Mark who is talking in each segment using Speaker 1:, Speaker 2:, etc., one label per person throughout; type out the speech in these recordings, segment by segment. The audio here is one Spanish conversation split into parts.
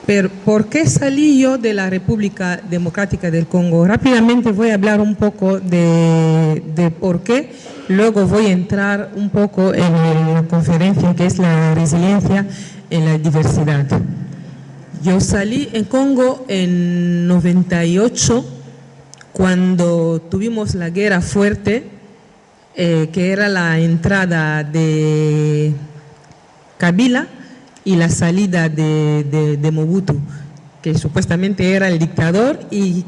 Speaker 1: Pero ¿por qué salí yo de la República Democrática del Congo? Rápidamente voy a hablar un poco de por qué, luego voy a entrar un poco en la conferencia que es la resiliencia en la diversidad. Yo salí en Congo en 98, cuando tuvimos la guerra fuerte, que era la entrada de Kabila y la salida de Mobutu, que supuestamente era el dictador, y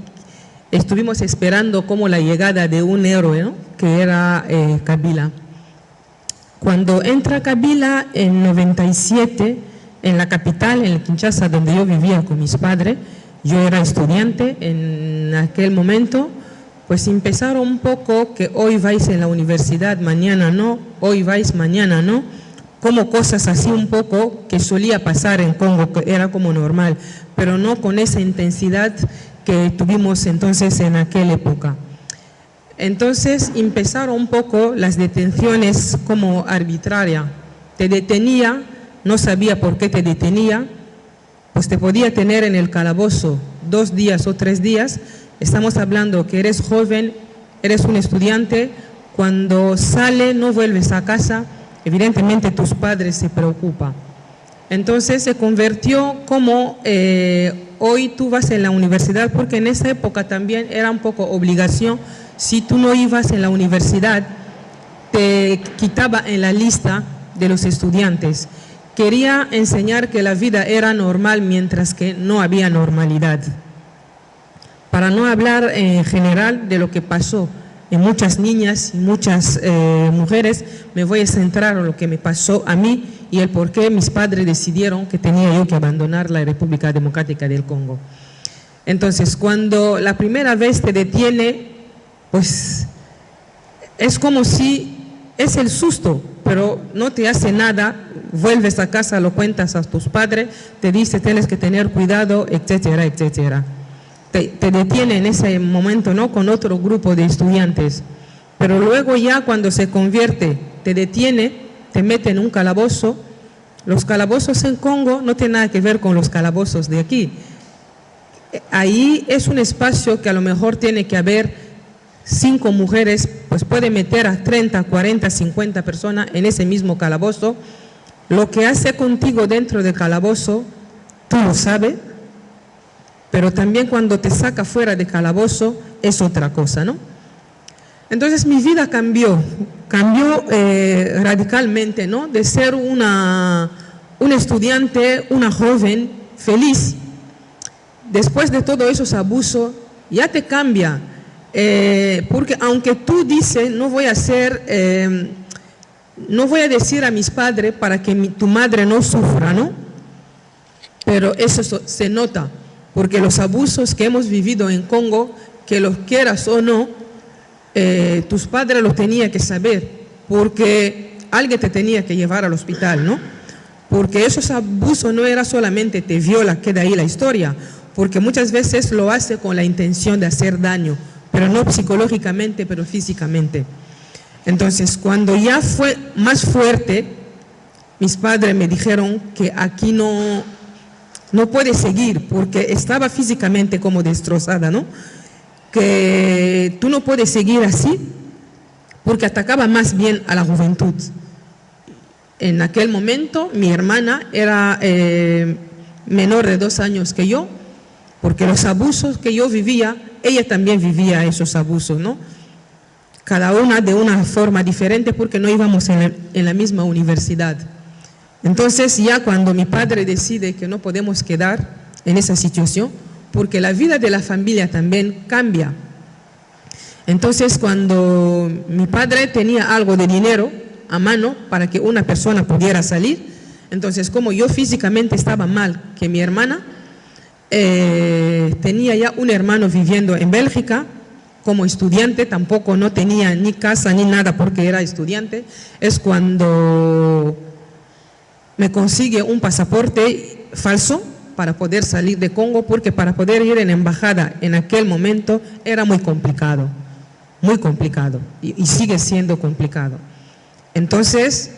Speaker 1: estuvimos esperando como la llegada de un héroe, ¿no?, que era Kabila. Cuando entra Kabila en 97, en la capital, en Kinshasa, donde yo vivía con mis padres, yo era estudiante en aquel momento, pues empezaron un poco que hoy vais en la universidad, mañana no, hoy vais, mañana no, como cosas así un poco que solía pasar en Congo, que era como normal, pero no con esa intensidad que tuvimos entonces en aquella época. Entonces empezaron un poco las detenciones como arbitrarias. Te detenía, no sabía por qué te detenía, pues te podía tener en el calabozo 2 días o 3 días. Estamos hablando que eres joven, eres un estudiante, cuando sale no vuelves a casa, evidentemente tus padres se preocupan. Entonces se convirtió como hoy tú vas en la universidad, porque en esa época también era un poco obligación. Si tú no ibas en la universidad, te quitaba en la lista de los estudiantes. Quería enseñar que la vida era normal mientras que no había normalidad. Para no hablar en general de lo que pasó en muchas niñas y muchas mujeres, me voy a centrar en lo que me pasó a mí y el por qué mis padres decidieron que tenía yo que abandonar la República Democrática del Congo. Entonces, cuando la primera vez te detiene, pues es como si es el susto, pero no te hace nada, vuelves a casa, lo cuentas a tus padres, te dice tienes que tener cuidado, etcétera, etcétera. Te detiene en ese momento, ¿no?, con otro grupo de estudiantes, pero luego ya cuando se convierte, te detiene, te mete en un calabozo. Los calabozos en Congo no tienen nada que ver con los calabozos de aquí. Ahí es un espacio que a lo mejor tiene que haber 5 mujeres, pues puede meter a 30, 40, 50 personas en ese mismo calabozo. Lo que hace contigo dentro del calabozo, tú lo sabes, pero también cuando te saca fuera de calabozo es otra cosa, ¿no? Entonces mi vida cambió radicalmente, ¿no? De ser una estudiante, una joven feliz, después de todos esos abusos, ya te cambia, porque aunque tú dices, no voy a decir a mis padres para que tu madre no sufra, ¿no? Pero eso se nota, porque los abusos que hemos vivido en Congo, que los quieras o no, tus padres los tenían que saber, porque alguien te tenía que llevar al hospital, ¿no? Porque esos abusos no era solamente te viola, queda ahí la historia, porque muchas veces lo hace con la intención de hacer daño, pero no psicológicamente, pero físicamente. Entonces, cuando ya fue más fuerte, mis padres me dijeron que aquí no puede seguir, porque estaba físicamente como destrozada, ¿no? Que tú no puedes seguir así, porque atacaba más bien a la juventud. En aquel momento, mi hermana era menor de 2 años que yo, porque los abusos que yo vivía, ella también vivía esos abusos, ¿no? Cada una de una forma diferente, porque no íbamos en la misma universidad. Entonces ya cuando mi padre decide que no podemos quedar en esa situación, porque la vida de la familia también cambia. Entonces cuando mi padre tenía algo de dinero a mano para que una persona pudiera salir, entonces como yo físicamente estaba mal que mi hermana, tenía ya un hermano viviendo en Bélgica como estudiante, tampoco no tenía ni casa ni nada porque era estudiante, es cuando me consigue un pasaporte falso para poder salir de Congo, porque para poder ir en la embajada en aquel momento era muy complicado y sigue siendo complicado. Entonces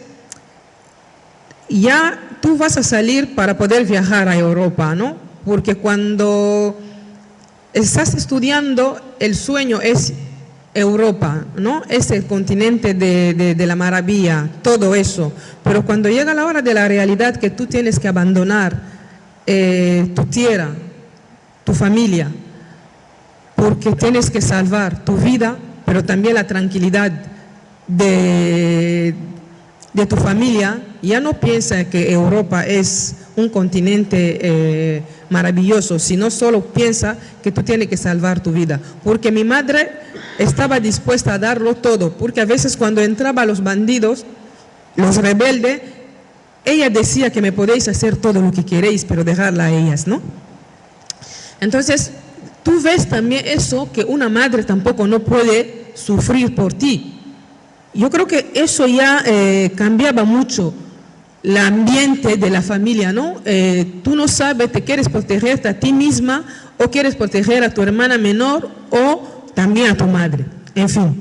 Speaker 1: ya tú vas a salir para poder viajar a Europa, ¿no? porque cuando estás estudiando, el sueño es Europa, ¿no? Es el continente de la maravilla, todo eso. Pero cuando llega la hora de la realidad, que tú tienes que abandonar tu tierra, tu familia, porque tienes que salvar tu vida, pero también la tranquilidad de tu familia, ya no piensa que Europa es un continente maravilloso, sino solo piensa que tú tienes que salvar tu vida. Porque mi madre estaba dispuesta a darlo todo, porque a veces cuando entraban los bandidos, los rebeldes, ella decía que me podéis hacer todo lo que queréis, pero dejarla a ellas, ¿no? Entonces, tú ves también eso, que una madre tampoco no puede sufrir por ti. Yo creo que eso ya cambiaba mucho el ambiente de la familia, ¿no? Tú no sabes, te quieres protegerte a ti misma o quieres proteger a tu hermana menor o también a tu madre, en fin.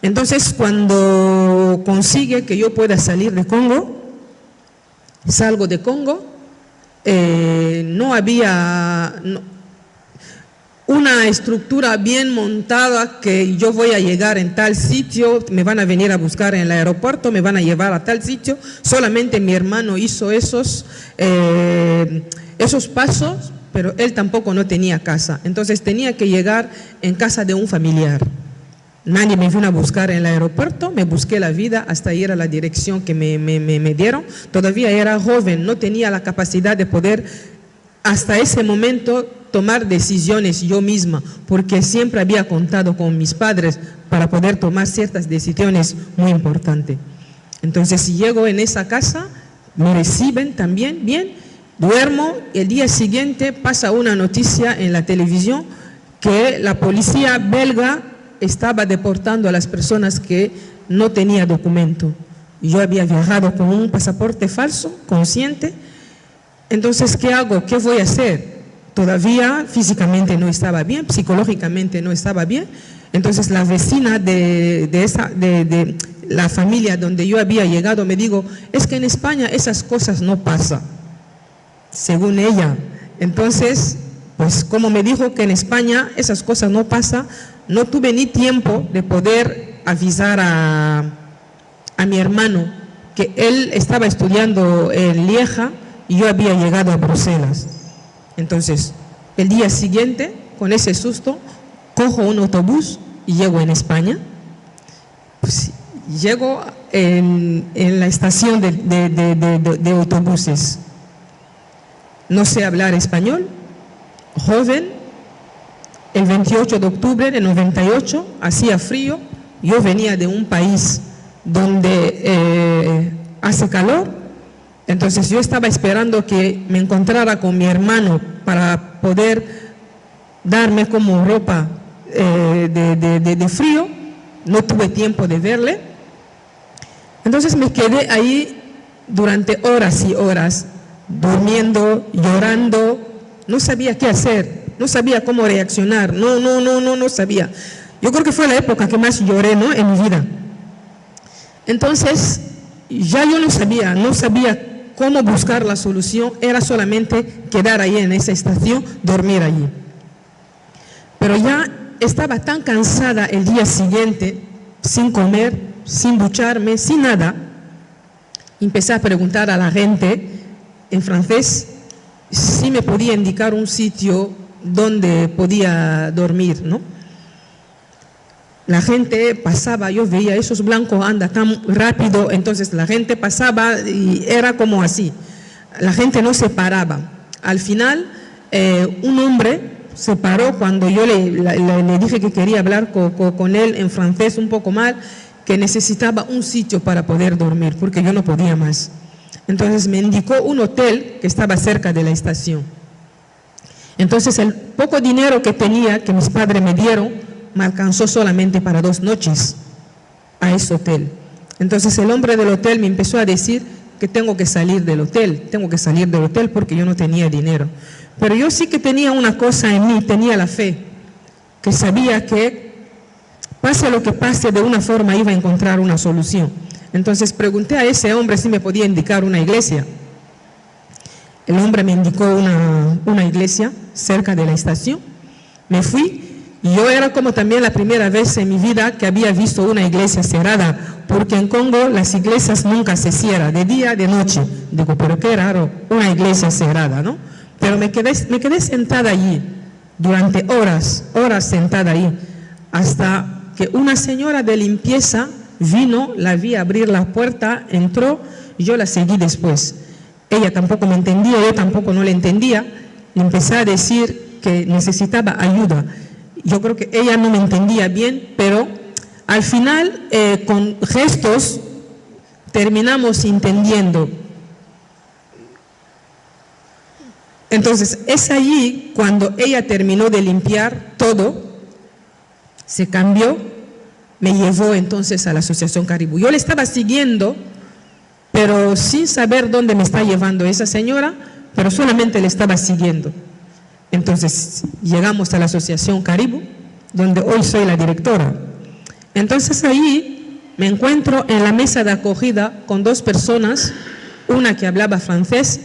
Speaker 1: Entonces, cuando consigue que yo pueda salir de Congo, salgo de Congo, no había una estructura bien montada que yo voy a llegar en tal sitio, me van a venir a buscar en el aeropuerto, me van a llevar a tal sitio. Solamente mi hermano hizo esos pasos, pero él tampoco no tenía casa. Entonces tenía que llegar en casa de un familiar. Nadie me vino a buscar en el aeropuerto, me busqué la vida hasta ir a la dirección que me dieron. Todavía era joven, no tenía la capacidad de poder hasta ese momento tomar decisiones yo misma, porque siempre había contado con mis padres para poder tomar ciertas decisiones muy importantes. Entonces, si llego en esa casa, me reciben también bien, duermo, el día siguiente pasa una noticia en la televisión que la policía belga estaba deportando a las personas que no tenían documento. Yo había viajado con un pasaporte falso, consciente. Entonces, ¿qué hago? ¿Qué voy a hacer? Todavía físicamente no estaba bien, psicológicamente no estaba bien. Entonces la vecina de la familia donde yo había llegado me dijo, es que en España esas cosas no pasan, según ella. Entonces, pues como me dijo que en España esas cosas no pasan, no tuve ni tiempo de poder avisar a mi hermano que él estaba estudiando en Lieja y yo había llegado a Bruselas. Entonces, el día siguiente, con ese susto, cojo un autobús y llego en España. Pues, llego en la estación de autobuses. No sé hablar español, joven. El 28 de octubre de 98, hacía frío. Yo venía de un país donde hace calor. Entonces yo estaba esperando que me encontrara con mi hermano para poder darme como ropa de frío. No tuve tiempo de verle. Entonces me quedé ahí durante horas y horas, durmiendo, llorando. No sabía qué hacer, no sabía cómo reaccionar, no sabía. Yo creo que fue la época que más lloré, ¿no?, en mi vida. Entonces ya yo no sabía cómo buscar la solución, era solamente quedar ahí en esa estación, dormir allí. Pero ya estaba tan cansada el día siguiente, sin comer, sin ducharme, sin nada. Empecé a preguntar a la gente en francés si me podía indicar un sitio donde podía dormir, ¿no? La gente pasaba, yo veía esos blancos anda tan rápido, entonces la gente pasaba y era como así. La gente no se paraba. Al final, un hombre se paró cuando yo le dije que quería hablar con él en francés un poco mal, que necesitaba un sitio para poder dormir, porque yo no podía más. Entonces me indicó un hotel que estaba cerca de la estación. Entonces el poco dinero que tenía, que mis padres me dieron, me alcanzó solamente para 2 noches a ese hotel. Entonces el hombre del hotel me empezó a decir que tengo que salir del hotel porque yo no tenía dinero. Pero yo sí que tenía una cosa en mí, tenía la fe, que sabía que pase lo que pase, de una forma iba a encontrar una solución. Entonces pregunté a ese hombre si me podía indicar una iglesia. el hombre me indicó una iglesia cerca de la estación. Me fui y yo era como también la primera vez en mi vida que había visto una iglesia cerrada, porque en Congo las iglesias nunca se cierran, de día, de noche. Digo, pero qué raro, una iglesia cerrada, ¿no? Pero me quedé sentada allí durante horas sentada ahí, hasta que una señora de limpieza vino, la vi abrir la puerta, entró, y yo la seguí después. Ella tampoco me entendía, yo tampoco no le entendía. Le empecé a decir que necesitaba ayuda. Yo creo que ella no me entendía bien, pero al final, con gestos, terminamos entendiendo. Entonces, es allí cuando ella terminó de limpiar todo, se cambió, me llevó entonces a la Asociación Caribú. Yo le estaba siguiendo, pero sin saber dónde me está llevando esa señora, pero solamente le estaba siguiendo. Entonces, llegamos a la Asociación Caribú, donde hoy soy la directora. Entonces, ahí me encuentro en la mesa de acogida con dos personas, una que hablaba francés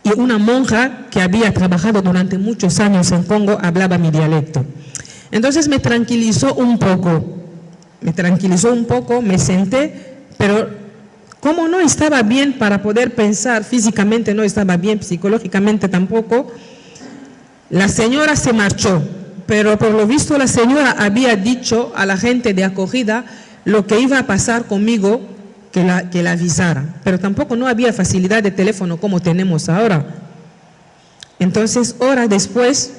Speaker 1: y una monja que había trabajado durante muchos años en Congo, hablaba mi dialecto. Entonces me tranquilizó un poco, me senté, pero como no estaba bien para poder pensar, físicamente no estaba bien, psicológicamente tampoco, la señora se marchó, pero por lo visto la señora había dicho a la gente de acogida lo que iba a pasar conmigo, que la avisara, pero tampoco no había facilidad de teléfono como tenemos ahora. Entonces, horas después,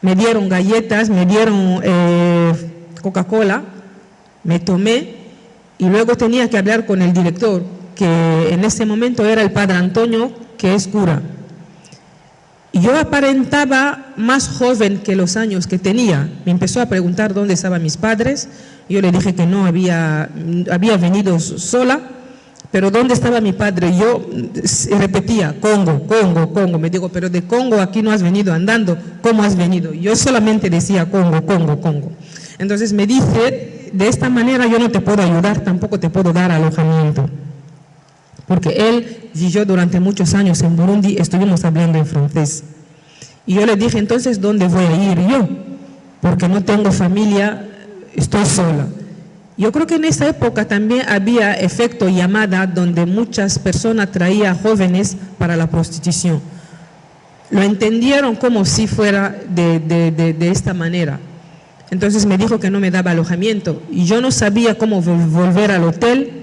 Speaker 1: me dieron galletas, me dieron Coca-Cola, me tomé y luego tenía que hablar con el director, que en ese momento era el padre Antonio, que es cura. Y yo aparentaba más joven que los años que tenía. Me empezó a preguntar dónde estaban mis padres. Yo le dije que no había venido sola, pero ¿dónde estaba mi padre? Yo repetía, Congo, Congo, Congo. Me digo, pero de Congo aquí no has venido andando, ¿cómo has venido? Yo solamente decía Congo, Congo, Congo. Entonces me dice, de esta manera yo no te puedo ayudar, tampoco te puedo dar alojamiento. Porque él y yo durante muchos años en Burundi estuvimos hablando en francés. Y yo le dije, entonces, ¿dónde voy a ir yo? Porque no tengo familia, estoy sola. Yo creo que en esa época también había efecto llamada, donde muchas personas traían jóvenes para la prostitución. Lo entendieron como si fuera de esta manera. Entonces me dijo que no me daba alojamiento. Y yo no sabía cómo volver al hotel,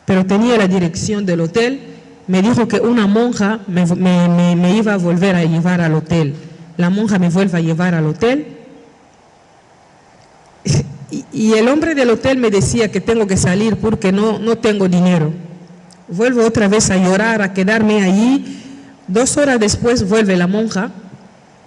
Speaker 1: pero tenía la dirección del hotel. Me dijo que una monja me iba a volver a llevar al hotel. La monja me vuelve a llevar al hotel. Y el hombre del hotel me decía que tengo que salir porque no tengo dinero. Vuelvo otra vez a llorar, a quedarme allí. 2 horas después vuelve la monja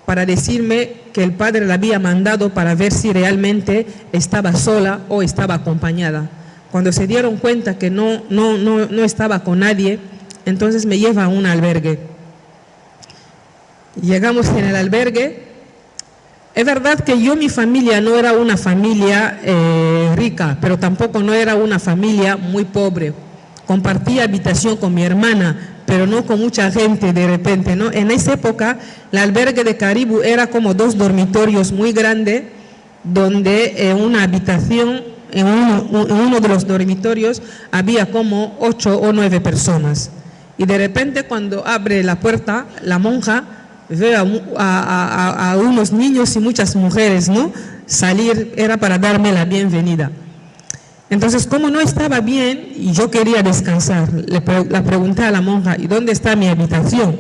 Speaker 1: para decirme que el padre la había mandado para ver si realmente estaba sola o estaba acompañada. Cuando se dieron cuenta que no estaba con nadie, entonces me lleva a un albergue. Llegamos en el albergue. Es verdad que mi familia no era una familia rica, pero tampoco no era una familia muy pobre. Compartía habitación con mi hermana, pero no con mucha gente de repente, ¿no? En esa época, el albergue de Caribú era como 2 dormitorios muy grandes, donde en una habitación, en uno de los dormitorios, había como 8 o 9 personas. Y de repente, cuando abre la puerta, la monja ve a unos niños y muchas mujeres, ¿no? Salir era para darme la bienvenida. Entonces, como no estaba bien y yo quería descansar, le pregunté a la monja, ¿y dónde está mi habitación?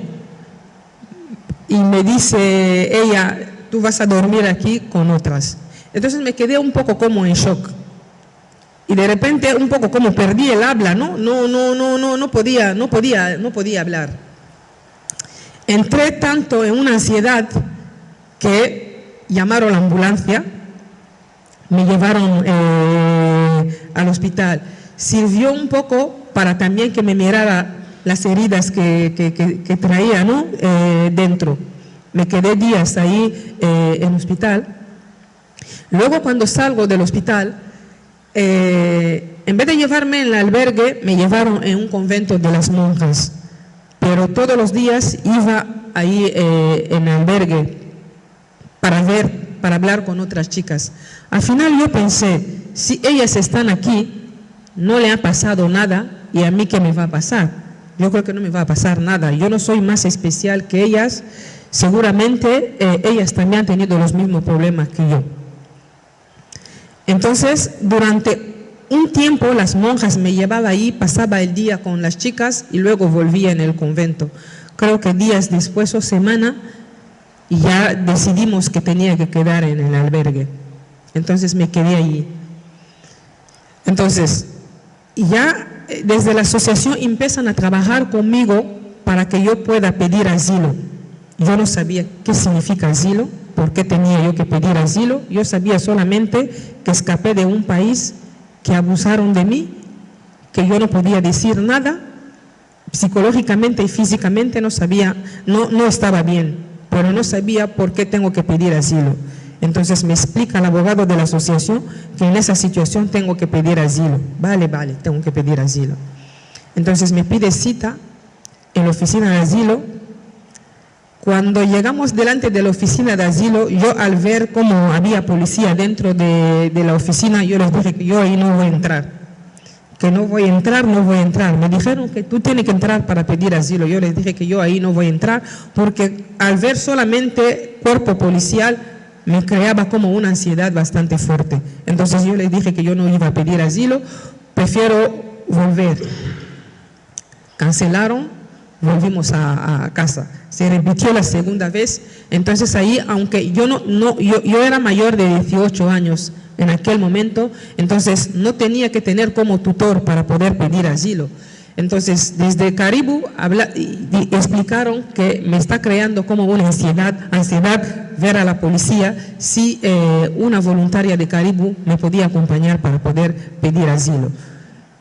Speaker 1: Y me dice ella, tú vas a dormir aquí con otras. Entonces me quedé un poco como en shock. Y de repente un poco como perdí el habla, ¿no? No podía hablar. Entré tanto en una ansiedad que llamaron la ambulancia, me llevaron al hospital. Sirvió un poco para también que me mirara las heridas que traía, ¿no? Dentro. Me quedé días ahí en el hospital. Luego, cuando salgo del hospital, en vez de llevarme en el albergue, me llevaron en un convento de las monjas. pero todos los días iba ahí en el albergue para hablar con otras chicas. Al final yo pensé, si ellas están aquí, no le ha pasado nada, y a mí ¿qué me va a pasar? Yo creo que no me va a pasar nada. Yo no soy más especial que ellas. Seguramente ellas también han tenido los mismos problemas que yo. Entonces, durante un tiempo las monjas me llevaban ahí, pasaba el día con las chicas y luego volvía en el convento. Creo que días después o semana, y ya decidimos que tenía que quedar en el albergue. Entonces me quedé allí. Entonces, ya desde la asociación empiezan a trabajar conmigo para que yo pueda pedir asilo. Yo no sabía qué significa asilo, por qué tenía yo que pedir asilo. Yo sabía solamente que escapé de un país, que abusaron de mí, que yo no podía decir nada, psicológicamente y físicamente no sabía, no estaba bien, pero no sabía por qué tengo que pedir asilo. Entonces me explica el abogado de la asociación que en esa situación tengo que pedir asilo. Vale, tengo que pedir asilo. Entonces me pide cita en la oficina de asilo. Cuando llegamos delante de la oficina de asilo, yo al ver cómo había policía dentro de la oficina, yo les dije que yo ahí no voy a entrar. Que no voy a entrar. Me dijeron que tú tienes que entrar para pedir asilo. Yo les dije que yo ahí no voy a entrar porque al ver solamente cuerpo policial me creaba como una ansiedad bastante fuerte. Entonces yo les dije que yo no iba a pedir asilo, prefiero volver. Cancelaron, volvimos a casa. Se repitió la segunda vez. Entonces ahí, aunque yo era mayor de 18 años en aquel momento, entonces no tenía que tener como tutor para poder pedir asilo. Entonces, desde Caribú explicaron que me está creando como una ansiedad ver a la policía, si una voluntaria de Caribú me podía acompañar para poder pedir asilo.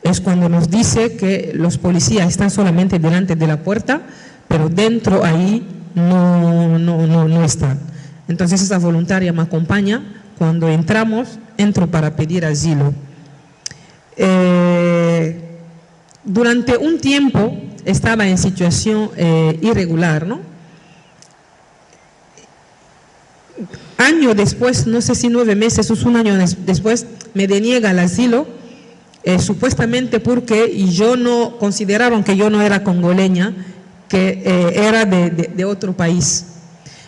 Speaker 1: Es cuando nos dice que los policías están solamente delante de la puerta, pero dentro ahí no están. Entonces esa voluntaria me acompaña. Cuando entro para pedir asilo. Durante un tiempo estaba en situación irregular, ¿no? Año después, no sé si 9 meses o un año después, me deniega el asilo, supuestamente porque yo no consideraron que yo no era congoleña, que era de otro país.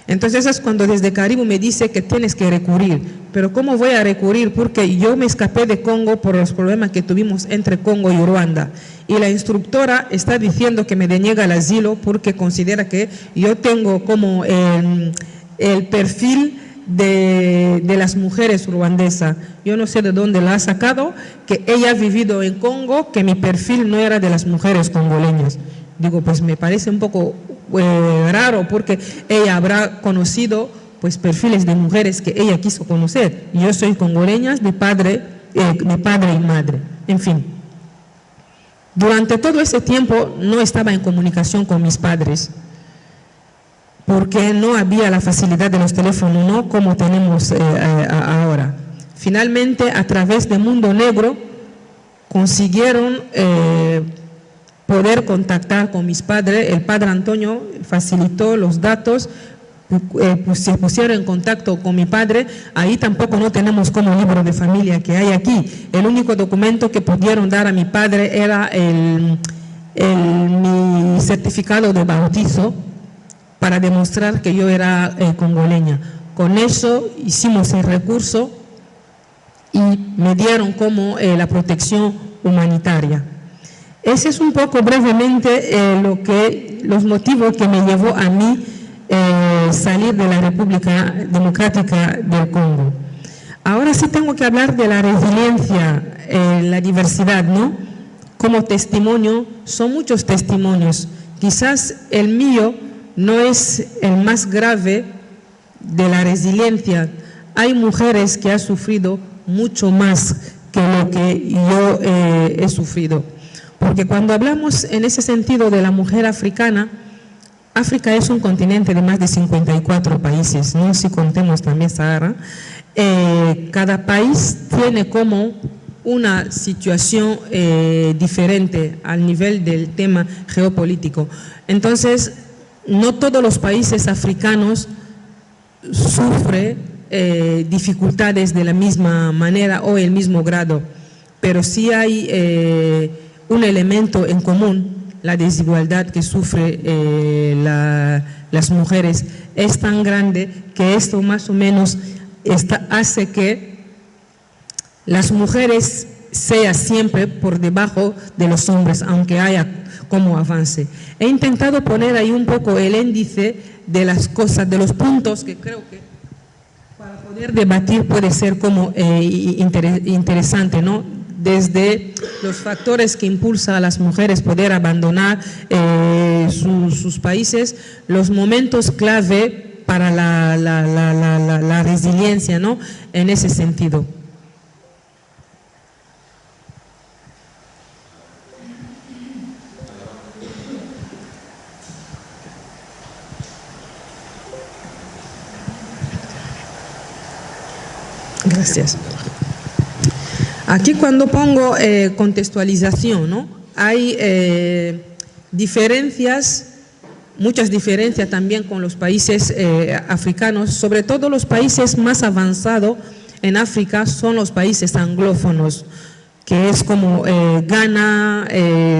Speaker 1: Entonces es cuando desde Caribú me dice que tienes que recurrir. Pero ¿cómo voy a recurrir? Porque yo me escapé de Congo por los problemas que tuvimos entre Congo y Ruanda. Y la instructora está diciendo que me deniega el asilo porque considera que yo tengo como el perfil de las mujeres ruandesas. Yo no sé de dónde la ha sacado, que ella ha vivido en Congo, que mi perfil no era de las mujeres congoleñas. Digo, pues me parece un poco raro porque ella habrá conocido pues perfiles de mujeres que ella quiso conocer. Yo soy congoleña de padre y madre. En fin, durante todo ese tiempo no estaba en comunicación con mis padres porque no había la facilidad de los teléfonos, no como tenemos ahora. Finalmente, a través de Mundo Negro, consiguieron poder contactar con mis padres. El padre Antonio facilitó los datos, pues se pusieron en contacto con mi padre. Ahí tampoco no tenemos como libro de familia que hay aquí. El único documento que pudieron dar a mi padre era mi certificado de bautizo para demostrar que yo era congoleña. Con eso hicimos el recurso y me dieron como la protección humanitaria. Ese es un poco brevemente los motivos que me llevó a mí salir de la República Democrática del Congo. Ahora sí tengo que hablar de la resiliencia, la diversidad, ¿no? Como testimonio, son muchos testimonios. Quizás el mío no es el más grave de la resiliencia. Hay mujeres que han sufrido mucho más que lo que yo he sufrido. Porque cuando hablamos en ese sentido de la mujer africana, África es un continente de más de 54 países, no si contemos también Sahara. Cada país tiene como una situación diferente al nivel del tema geopolítico. Entonces, no todos los países africanos sufren dificultades de la misma manera o el mismo grado, pero sí hay un elemento en común: la desigualdad que sufren las mujeres es tan grande que esto más o menos hace que las mujeres sean siempre por debajo de los hombres, aunque haya como avance. He intentado poner ahí un poco el índice de las cosas, de los puntos que creo que para poder debatir puede ser como interesante, ¿no? Desde los factores que impulsan a las mujeres poder abandonar sus países, los momentos clave para la resiliencia, ¿no? En ese sentido. Gracias. Aquí cuando pongo contextualización, ¿no? Hay diferencias, muchas diferencias también con los países africanos, sobre todo los países más avanzados en África son los países anglófonos, que es como Ghana,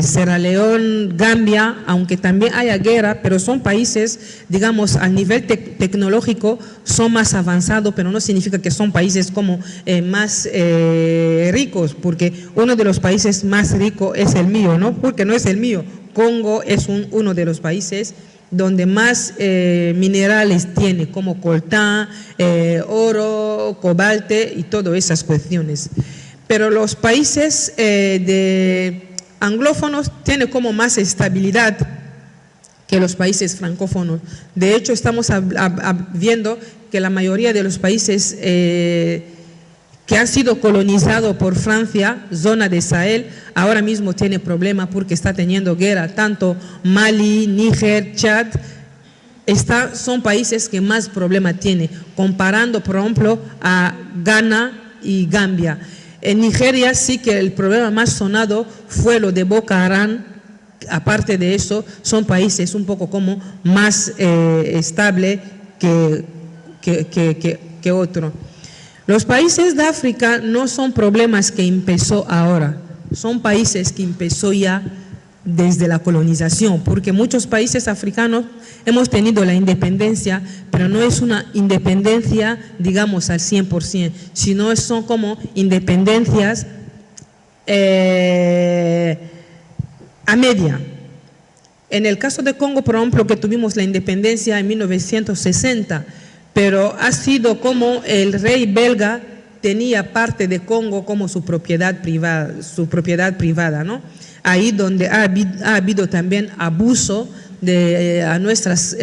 Speaker 1: Sierra Leona, Gambia, aunque también haya guerra, pero son países, digamos, a nivel tecnológico son más avanzados, pero no significa que son países como más ricos, porque uno de los países más ricos es el mío, ¿no? Porque no es el mío. Congo es uno de los países donde más minerales tiene, como coltán, oro, cobalto y todas esas cuestiones. Pero los países anglófonos tienen como más estabilidad que los países francófonos. De hecho, estamos viendo que la mayoría de los países que han sido colonizados por Francia, zona de Sahel, ahora mismo tiene problemas porque está teniendo guerra. Tanto Mali, Níger, Chad, son países que más problemas tienen, comparando, por ejemplo, a Ghana y Gambia. En Nigeria sí que el problema más sonado fue lo de Boko Haram. Aparte de eso, son países un poco como más estables que otros. Los países de África no son problemas que empezó ahora, son países que empezó ya desde la colonización, porque muchos países africanos hemos tenido la independencia, pero no es una independencia, digamos, al 100%, sino son como independencias a media. En el caso de Congo, por ejemplo, que tuvimos la independencia en 1960, pero ha sido como el rey belga tenía parte de Congo como su propiedad privada, ¿no? Ahí donde ha habido también abuso a nuestras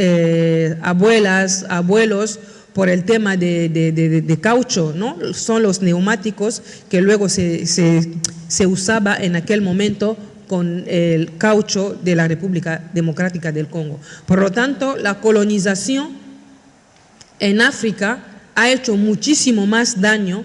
Speaker 1: abuelas, abuelos, por el tema de caucho, ¿no? Son los neumáticos que luego se usaba en aquel momento con el caucho de la República Democrática del Congo. Por lo tanto, la colonización en África ha hecho muchísimo más daño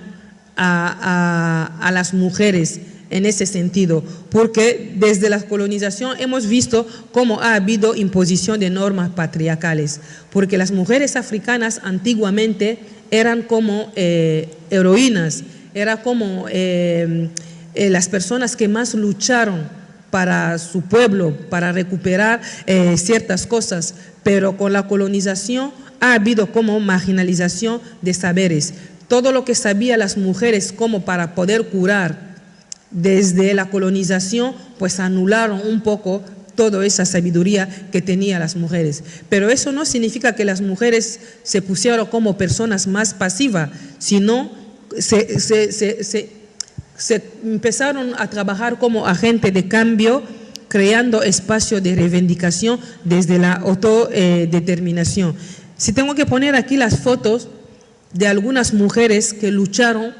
Speaker 1: a las mujeres en ese sentido, porque desde la colonización hemos visto cómo ha habido imposición de normas patriarcales, porque las mujeres africanas antiguamente eran como heroínas, eran como las personas que más lucharon para su pueblo, para recuperar ciertas cosas, pero con la colonización ha habido como marginalización de saberes. Todo lo que sabían las mujeres como para poder curar desde la colonización, pues anularon un poco toda esa sabiduría que tenían las mujeres. Pero eso no significa que las mujeres se pusieron como personas más pasivas, sino se empezaron a trabajar como agentes de cambio, creando espacios de reivindicación desde la autodeterminación. Si tengo que poner aquí las fotos de algunas mujeres que lucharon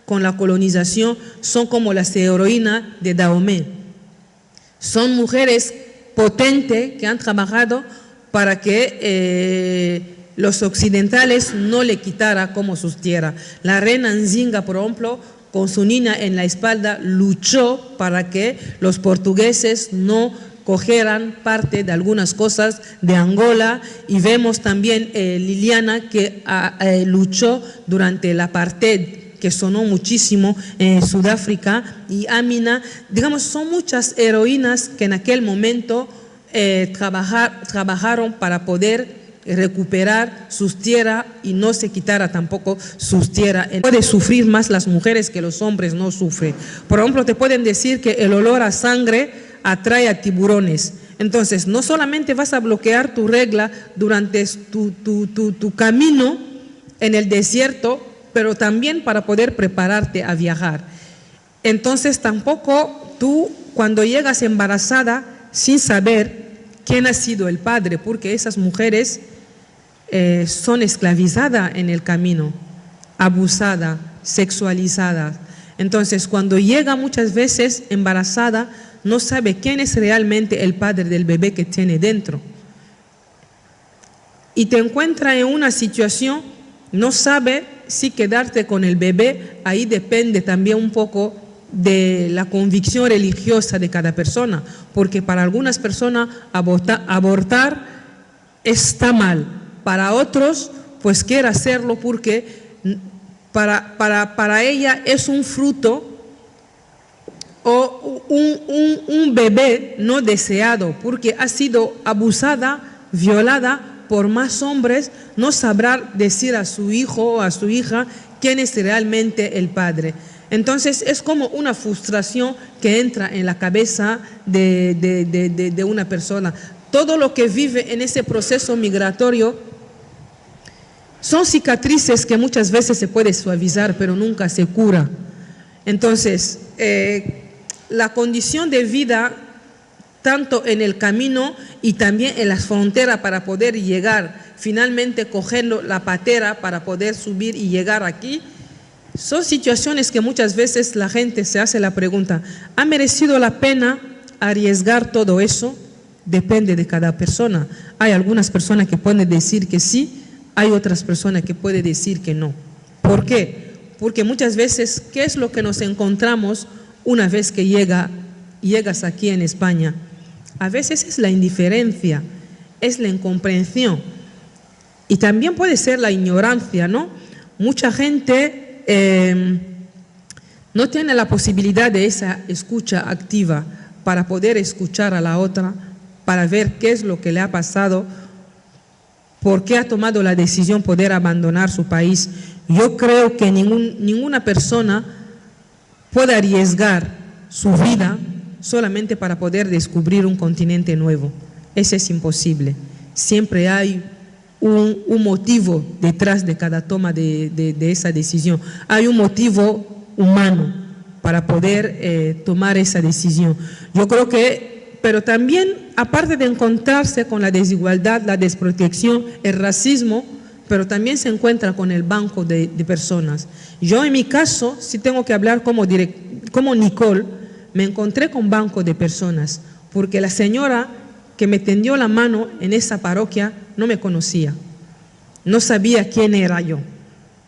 Speaker 1: con la colonización, son como las heroínas de Dahomey. Son mujeres potentes que han trabajado para que los occidentales no le quitaran como sus tierras. La reina Nzinga, por ejemplo, con su niña en la espalda, luchó para que los portugueses no cogieran parte de algunas cosas de Angola, y vemos también Liliana que luchó durante el apartheid, que sonó muchísimo en Sudáfrica, y Amina, digamos, son muchas heroínas que en aquel momento trabajaron para poder recuperar sus tierras y no se quitara tampoco sus tierras. Puede sufrir más las mujeres que los hombres no sufren. Por ejemplo, te pueden decir que el olor a sangre atrae a tiburones. Entonces, no solamente vas a bloquear tu regla durante tu camino en el desierto, pero también para poder prepararte a viajar. Entonces, tampoco tú, cuando llegas embarazada, sin saber quién ha sido el padre, porque esas mujeres son esclavizadas en el camino, abusadas, sexualizadas. Entonces, cuando llega muchas veces embarazada, no sabe quién es realmente el padre del bebé que tiene dentro. Y te encuentra en una situación, no sabe si quedarte con el bebé. Ahí depende también un poco de la convicción religiosa de cada persona, porque para algunas personas abortar está mal, para otros pues quiere hacerlo porque para ella es un fruto o un bebé no deseado, porque ha sido abusada, violada por más hombres, no sabrá decir a su hijo o a su hija quién es realmente el padre. Entonces es como una frustración que entra en la cabeza de una persona. Todo lo que vive en ese proceso migratorio son cicatrices que muchas veces se puede suavizar, pero nunca se cura. Entonces, la condición de vida, tanto en el camino y también en las fronteras para poder llegar, finalmente cogiendo la patera para poder subir y llegar aquí, son situaciones que muchas veces la gente se hace la pregunta, ¿ha merecido la pena arriesgar todo eso? Depende de cada persona. Hay algunas personas que pueden decir que sí, hay otras personas que pueden decir que no. ¿Por qué? Porque muchas veces, ¿qué es lo que nos encontramos una vez que llegas aquí en España? A veces es la indiferencia, es la incomprensión y también puede ser la ignorancia, ¿no? Mucha gente no tiene la posibilidad de esa escucha activa para poder escuchar a la otra, para ver qué es lo que le ha pasado, por qué ha tomado la decisión de poder abandonar su país. Yo creo que ninguna persona puede arriesgar su vida solamente para poder descubrir un continente nuevo. Eso es imposible. Siempre hay un motivo detrás de cada toma de esa decisión. Hay un motivo humano para poder tomar esa decisión. Yo creo que, pero también, aparte de encontrarse con la desigualdad, la desprotección, el racismo, pero también se encuentra con el banco de personas. Yo en mi caso, si tengo que hablar como Nicole, me encontré con banco de personas, porque la señora que me tendió la mano en esa parroquia no me conocía, no sabía quién era yo.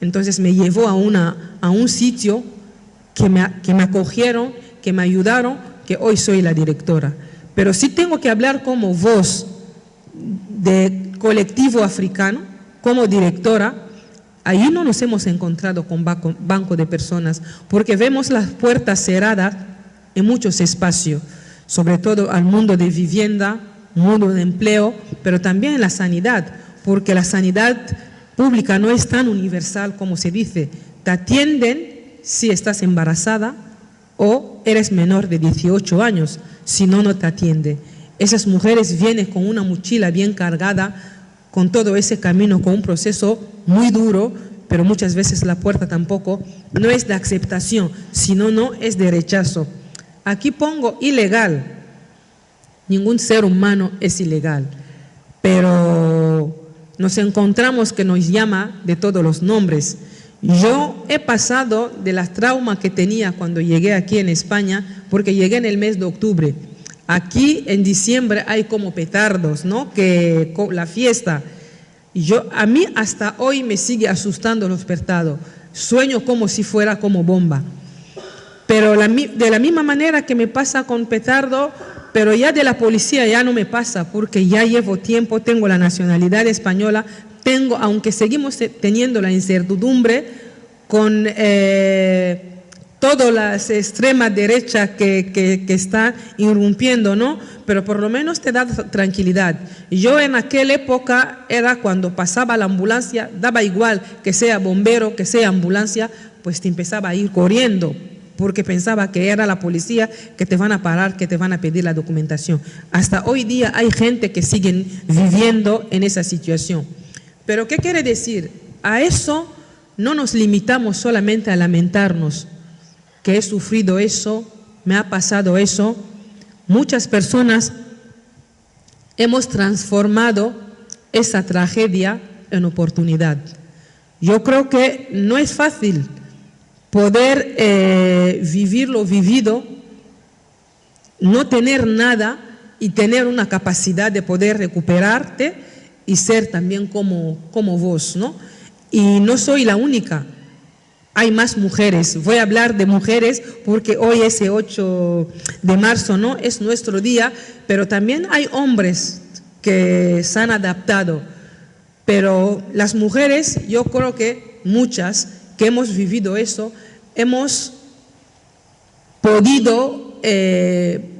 Speaker 1: Entonces me llevó a un sitio que me acogieron, que me ayudaron, que hoy soy la directora. Pero sí tengo que hablar como voz de colectivo africano, como directora. Ahí no nos hemos encontrado con banco de personas, porque vemos las puertas cerradas en muchos espacios, sobre todo al mundo de vivienda, mundo de empleo, pero también en la sanidad, porque la sanidad pública no es tan universal como se dice. Te atienden si estás embarazada o eres menor de 18 años, si no, no te atiende. Esas mujeres vienen con una mochila bien cargada, con todo ese camino, con un proceso muy duro, pero muchas veces la puerta tampoco no es de aceptación, sino no es de rechazo. Aquí pongo ilegal. Ningún ser humano es ilegal, pero nos encontramos que nos llama de todos los nombres. Yo he pasado de las traumas que tenía cuando llegué aquí en España, porque llegué en el mes de octubre. Aquí en diciembre hay como petardos, ¿no? Que la fiesta. A mí hasta hoy me sigue asustando los petardos. Sueño como si fuera como bomba. Pero de la misma manera que me pasa con Petardo, pero ya de la policía ya no me pasa, porque ya llevo tiempo, tengo la nacionalidad española, aunque seguimos teniendo la incertidumbre con todas las extremas derechas que están irrumpiendo, ¿no? Pero por lo menos te da tranquilidad. Yo en aquella época era cuando pasaba la ambulancia, daba igual que sea bombero, que sea ambulancia, pues te empezaba a ir corriendo, porque pensaba que era la policía, que te van a parar, que te van a pedir la documentación. Hasta hoy día hay gente que sigue viviendo en esa situación. Pero ¿qué quiere decir? A eso no nos limitamos solamente a lamentarnos, que he sufrido eso, me ha pasado eso. Muchas personas hemos transformado esa tragedia en oportunidad. Yo creo que no es fácil poder vivir lo vivido, no tener nada y tener una capacidad de poder recuperarte y ser también como vos, ¿no? Y no soy la única, hay más mujeres. Voy a hablar de mujeres porque hoy es el 8 de marzo, ¿no? Es nuestro día, pero también hay hombres que se han adaptado. Pero las mujeres, yo creo que muchas que hemos vivido eso, hemos podido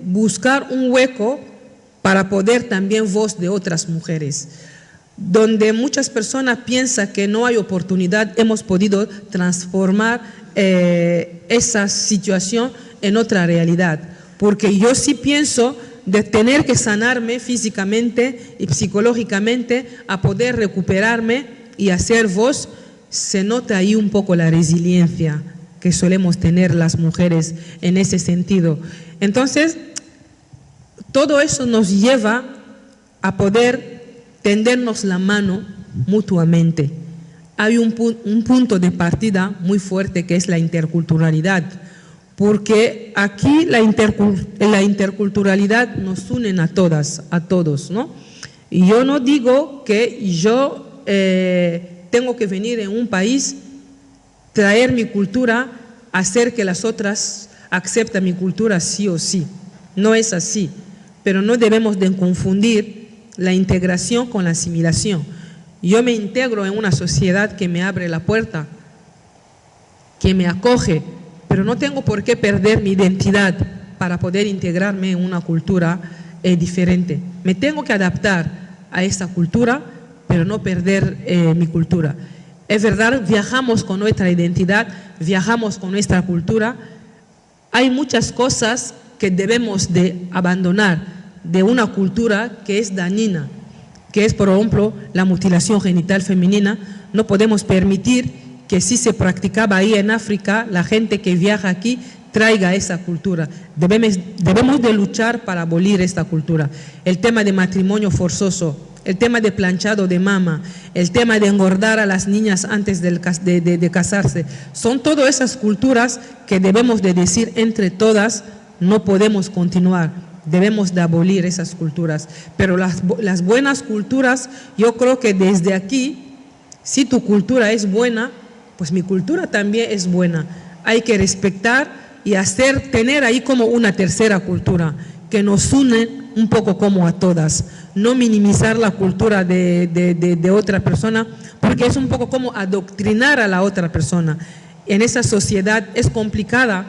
Speaker 1: buscar un hueco para poder también voz de otras mujeres. Donde muchas personas piensan que no hay oportunidad, hemos podido transformar esa situación en otra realidad. Porque yo sí pienso de tener que sanarme físicamente y psicológicamente a poder recuperarme y hacer voz, se nota ahí un poco la resiliencia que solemos tener las mujeres en ese sentido. Entonces, todo eso nos lleva a poder tendernos la mano mutuamente. Hay un punto de partida muy fuerte que es la interculturalidad, porque aquí la interculturalidad nos une a todas, a todos, ¿no? Y yo no digo que yo tengo que venir en un país, traer mi cultura, hacer que las otras acepten mi cultura sí o sí. No es así, pero no debemos de confundir la integración con la asimilación. Yo me integro en una sociedad que me abre la puerta, que me acoge, pero no tengo por qué perder mi identidad para poder integrarme en una cultura diferente. Me tengo que adaptar a esta cultura, pero no perder mi cultura. Es verdad, viajamos con nuestra identidad, viajamos con nuestra cultura. Hay muchas cosas que debemos de abandonar de una cultura que es dañina, que es, por ejemplo, la mutilación genital femenina. No podemos permitir que si se practicaba ahí en África, la gente que viaja aquí traiga esa cultura. Debemos de luchar para abolir esta cultura. El tema de matrimonio forzoso, el tema de planchado de mama, el tema de engordar a las niñas antes de casarse, son todas esas culturas que debemos de decir entre todas, no podemos continuar. Debemos de abolir esas culturas. Pero las buenas culturas, yo creo que desde aquí, si tu cultura es buena, pues mi cultura también es buena. Hay que respetar y tener ahí como una tercera cultura que nos une un poco como a todas. No minimizar la cultura de otra persona, porque es un poco como adoctrinar a la otra persona. En esa sociedad es complicada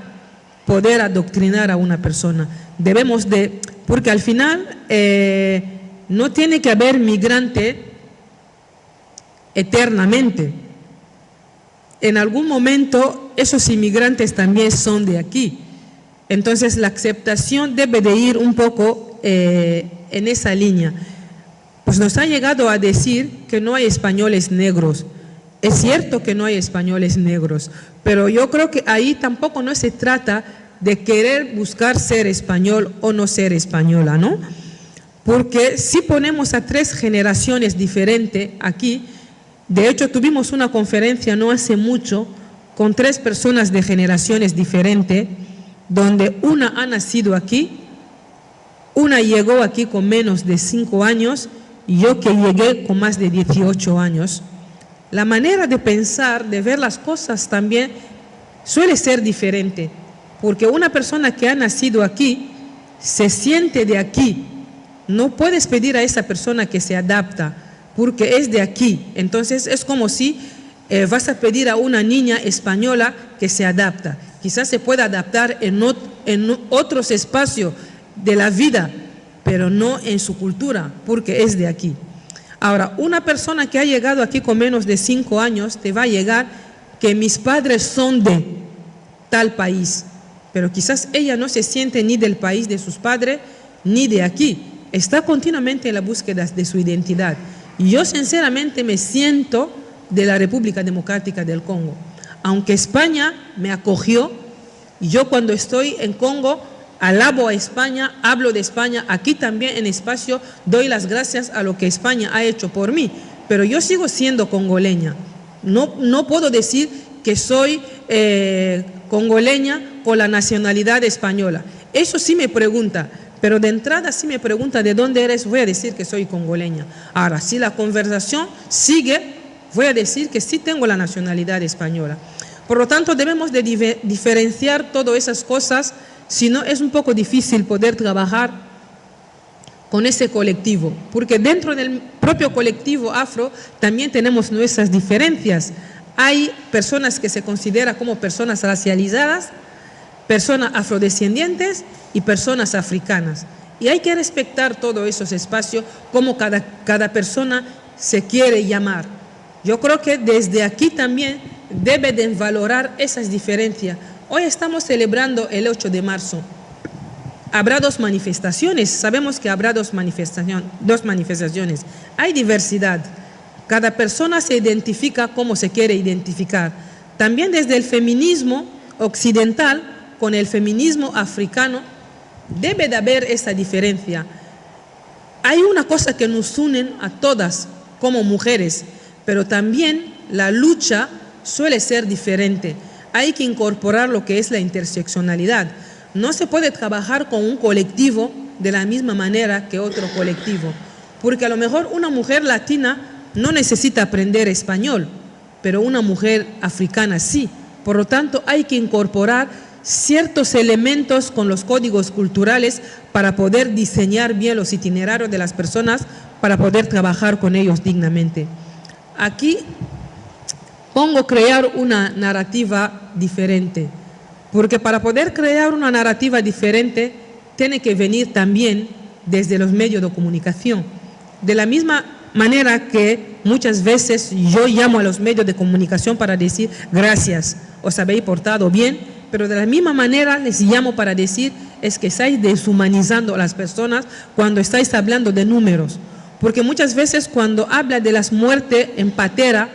Speaker 1: poder adoctrinar a una persona. Debemos de, porque al final no tiene que haber migrante eternamente. En algún momento esos inmigrantes también son de aquí. Entonces la aceptación debe de ir un poco en esa línea. Pues nos ha llegado a decir que no hay españoles negros. Es cierto que no hay españoles negros, pero yo creo que ahí tampoco no se trata de querer buscar ser español o no ser española, ¿no? Porque si ponemos a 3 generaciones diferentes aquí, de hecho tuvimos una conferencia no hace mucho con 3 personas de generaciones diferentes, donde una ha nacido aquí, una llegó aquí con menos de 5 años y yo que llegué con más de 18 años. La manera de pensar, de ver las cosas también suele ser diferente. porque una persona que ha nacido aquí se siente de aquí. No puedes pedir a esa persona que se adapta, porque es de aquí. Entonces es como si vas a pedir a una niña española que se adapta. Quizás se pueda adaptar en otros espacios de la vida, pero no en su cultura, porque es de aquí. Ahora, una persona que ha llegado aquí con menos de 5 años, te va a llegar que mis padres son de tal país, pero quizás ella no se siente ni del país de sus padres, ni de aquí. Está continuamente en la búsqueda de su identidad. Y yo sinceramente me siento de la República Democrática del Congo. Aunque España me acogió, y yo cuando estoy en Congo alabo a España, hablo de España, aquí también en espacio doy las gracias a lo que España ha hecho por mí, pero yo sigo siendo congoleña. No puedo decir que soy congoleña con la nacionalidad española. Eso sí me pregunta, pero de entrada si me pregunta de dónde eres, voy a decir que soy congoleña. Ahora, si la conversación sigue, voy a decir que sí tengo la nacionalidad española. Por lo tanto, debemos de diferenciar todas esas cosas, si no es un poco difícil poder trabajar con ese colectivo, porque dentro del propio colectivo afro también tenemos nuestras diferencias. Hay personas que se consideran como personas racializadas, personas afrodescendientes y personas africanas. Y hay que respetar todos esos espacios, como cada persona se quiere llamar. Yo creo que desde aquí también debe de valorar esas diferencias. Hoy estamos celebrando el 8 de marzo. Habrá 2 manifestaciones, sabemos que habrá 2 manifestaciones. Hay diversidad. Cada persona se identifica como se quiere identificar. También desde el feminismo occidental con el feminismo africano debe de haber esa diferencia. Hay una cosa que nos une a todas como mujeres, pero también la lucha suele ser diferente. Hay que incorporar lo que es la interseccionalidad. No se puede trabajar con un colectivo de la misma manera que otro colectivo, porque a lo mejor una mujer latina no necesita aprender español, pero una mujer africana sí. Por lo tanto, hay que incorporar ciertos elementos con los códigos culturales para poder diseñar bien los itinerarios de las personas, para poder trabajar con ellos dignamente. Aquí pongo crear una narrativa diferente, porque para poder crear una narrativa diferente tiene que venir también desde los medios de comunicación. De la misma manera que muchas veces yo llamo a los medios de comunicación para decir gracias, os habéis portado bien, pero de la misma manera les llamo para decir es que estáis deshumanizando a las personas cuando estáis hablando de números, porque muchas veces cuando habla de las muertes en patera,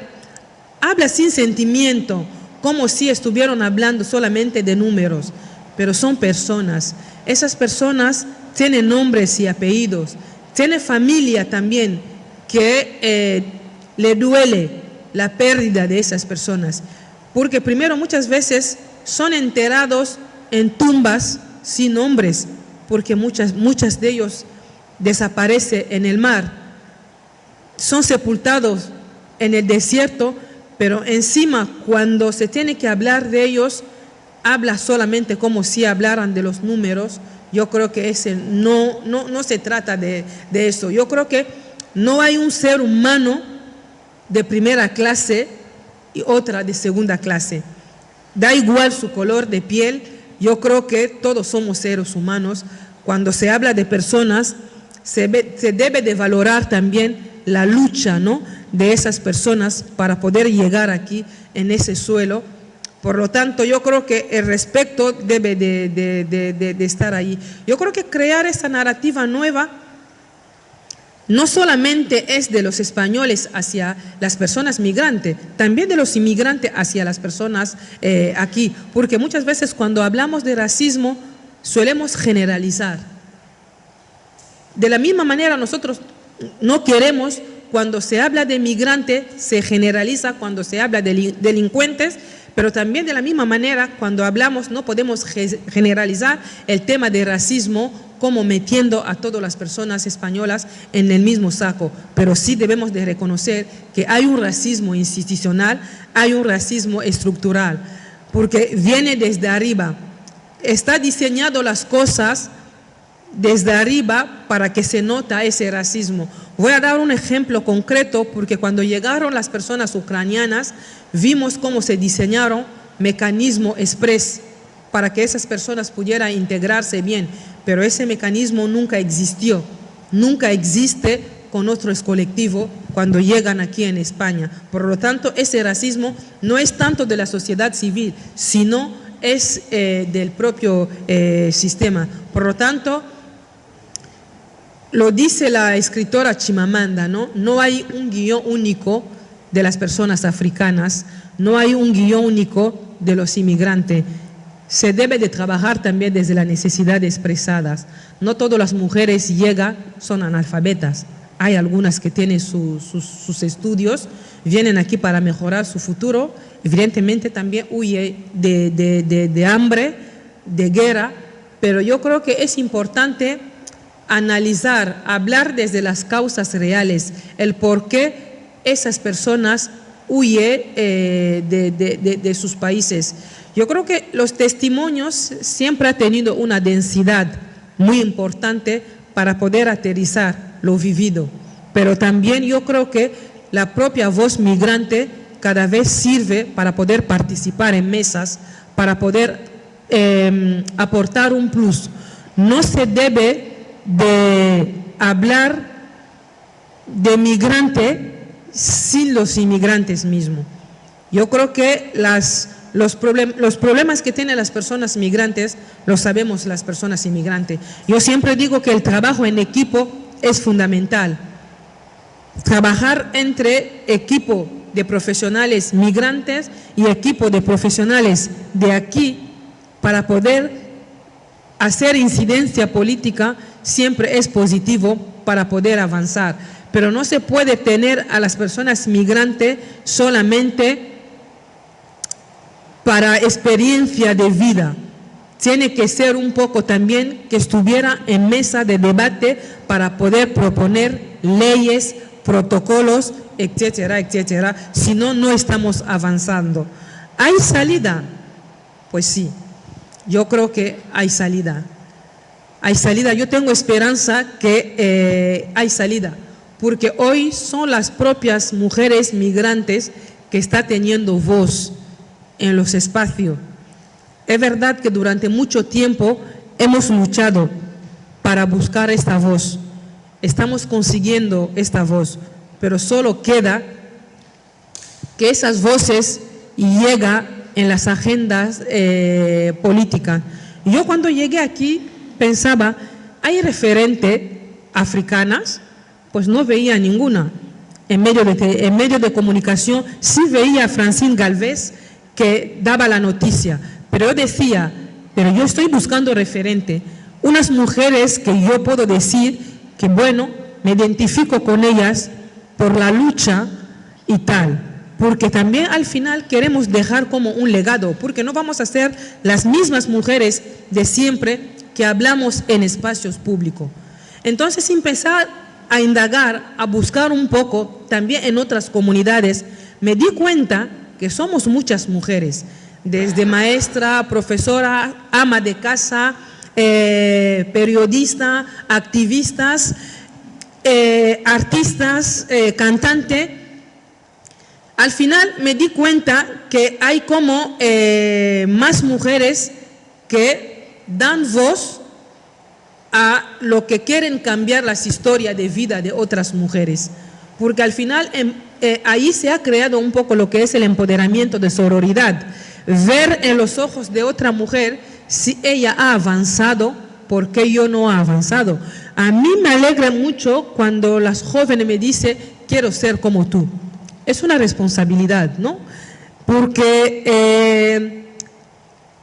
Speaker 1: habla sin sentimiento, como si estuvieran hablando solamente de números, pero son personas. Esas personas tienen nombres y apellidos, tienen familia también que le duele la pérdida de esas personas, porque primero muchas veces son enterrados en tumbas sin nombres, porque muchas de ellos desaparecen en el mar, son sepultados en el desierto, pero encima cuando se tiene que hablar de ellos, habla solamente como si hablaran de los números. Yo creo que no se trata de eso. Yo creo que no hay un ser humano de primera clase y otra de segunda clase. Da igual su color de piel, yo creo que todos somos seres humanos. Cuando se habla de personas, se debe de valorar también la lucha, ¿no?, de esas personas para poder llegar aquí en ese suelo. Por lo tanto, yo creo que el respeto debe de estar ahí. Yo creo que crear esa narrativa nueva no solamente es de los españoles hacia las personas migrantes, también de los inmigrantes hacia las personas aquí, porque muchas veces cuando hablamos de racismo solemos generalizar. De la misma manera nosotros no queremos, cuando se habla de migrante, se generaliza, cuando se habla de delincuentes, pero también de la misma manera, cuando hablamos, no podemos generalizar el tema de racismo como metiendo a todas las personas españolas en el mismo saco. Pero sí debemos de reconocer que hay un racismo institucional, hay un racismo estructural, porque viene desde arriba. está diseñado las cosas desde arriba para que se nota ese racismo. Voy a dar un ejemplo concreto porque cuando llegaron las personas ucranianas vimos cómo se diseñaron mecanismos express para que esas personas pudieran integrarse bien, pero ese mecanismo nunca existió, nunca existe con otros colectivos cuando llegan aquí en España. Por lo tanto, ese racismo no es tanto de la sociedad civil, sino es del propio sistema. Por lo tanto, lo dice la escritora Chimamanda, ¿no? No hay un guión único de las personas africanas, no hay un guión único de los inmigrantes. Se debe de trabajar también desde las necesidades expresadas. No todas las mujeres llegan, son analfabetas. Hay algunas que tienen sus estudios, vienen aquí para mejorar su futuro. Evidentemente también huye de hambre, de guerra, pero yo creo que es importante analizar, hablar desde las causas reales, el por qué esas personas huyen de sus países. Yo creo que los testimonios siempre han tenido una densidad muy importante para poder aterrizar lo vivido, pero también yo creo que la propia voz migrante cada vez sirve para poder participar en mesas, para poder aportar un plus. No se debe de hablar de migrante sin los inmigrantes mismos. Yo creo que los problemas que tienen las personas migrantes los sabemos las personas inmigrantes. Yo siempre digo que el trabajo en equipo es fundamental. Trabajar entre equipo de profesionales migrantes y equipo de profesionales de aquí para poder hacer incidencia política siempre es positivo para poder avanzar, pero no se puede tener a las personas migrantes solamente para experiencia de vida. Tiene que ser un poco también que estuviera en mesa de debate para poder proponer leyes, protocolos, etcétera, etcétera. Si no, no estamos avanzando. ¿Hay salida? Pues sí, yo creo que hay salida. Hay salida, yo tengo esperanza que hay salida, porque hoy son las propias mujeres migrantes que están teniendo voz en los espacios. Es verdad que durante mucho tiempo hemos luchado para buscar esta voz, estamos consiguiendo esta voz, pero solo queda que esas voces lleguen en las agendas políticas. Yo cuando llegué aquí pensaba, ¿hay referentes africanas? Pues no veía ninguna. En medio de comunicación sí veía a Francine Galvez que daba la noticia, pero yo decía, pero yo estoy buscando referente, unas mujeres que yo puedo decir que bueno, me identifico con ellas por la lucha y tal, porque también al final queremos dejar como un legado, porque no vamos a ser las mismas mujeres de siempre que hablamos en espacios públicos. Entonces empezar a indagar, a buscar un poco también en otras comunidades, me di cuenta que somos muchas mujeres, desde maestra, profesora, ama de casa, periodista, activistas, artistas, cantante. Al final me di cuenta que hay como más mujeres que dan voz a lo que quieren cambiar las historias de vida de otras mujeres, porque al final ahí se ha creado un poco lo que es el empoderamiento de sororidad, ver en los ojos de otra mujer si ella ha avanzado, ¿por qué yo no he avanzado? A mí me alegra mucho cuando las jóvenes me dicen, quiero ser como tú. Es una responsabilidad, ¿no? Porque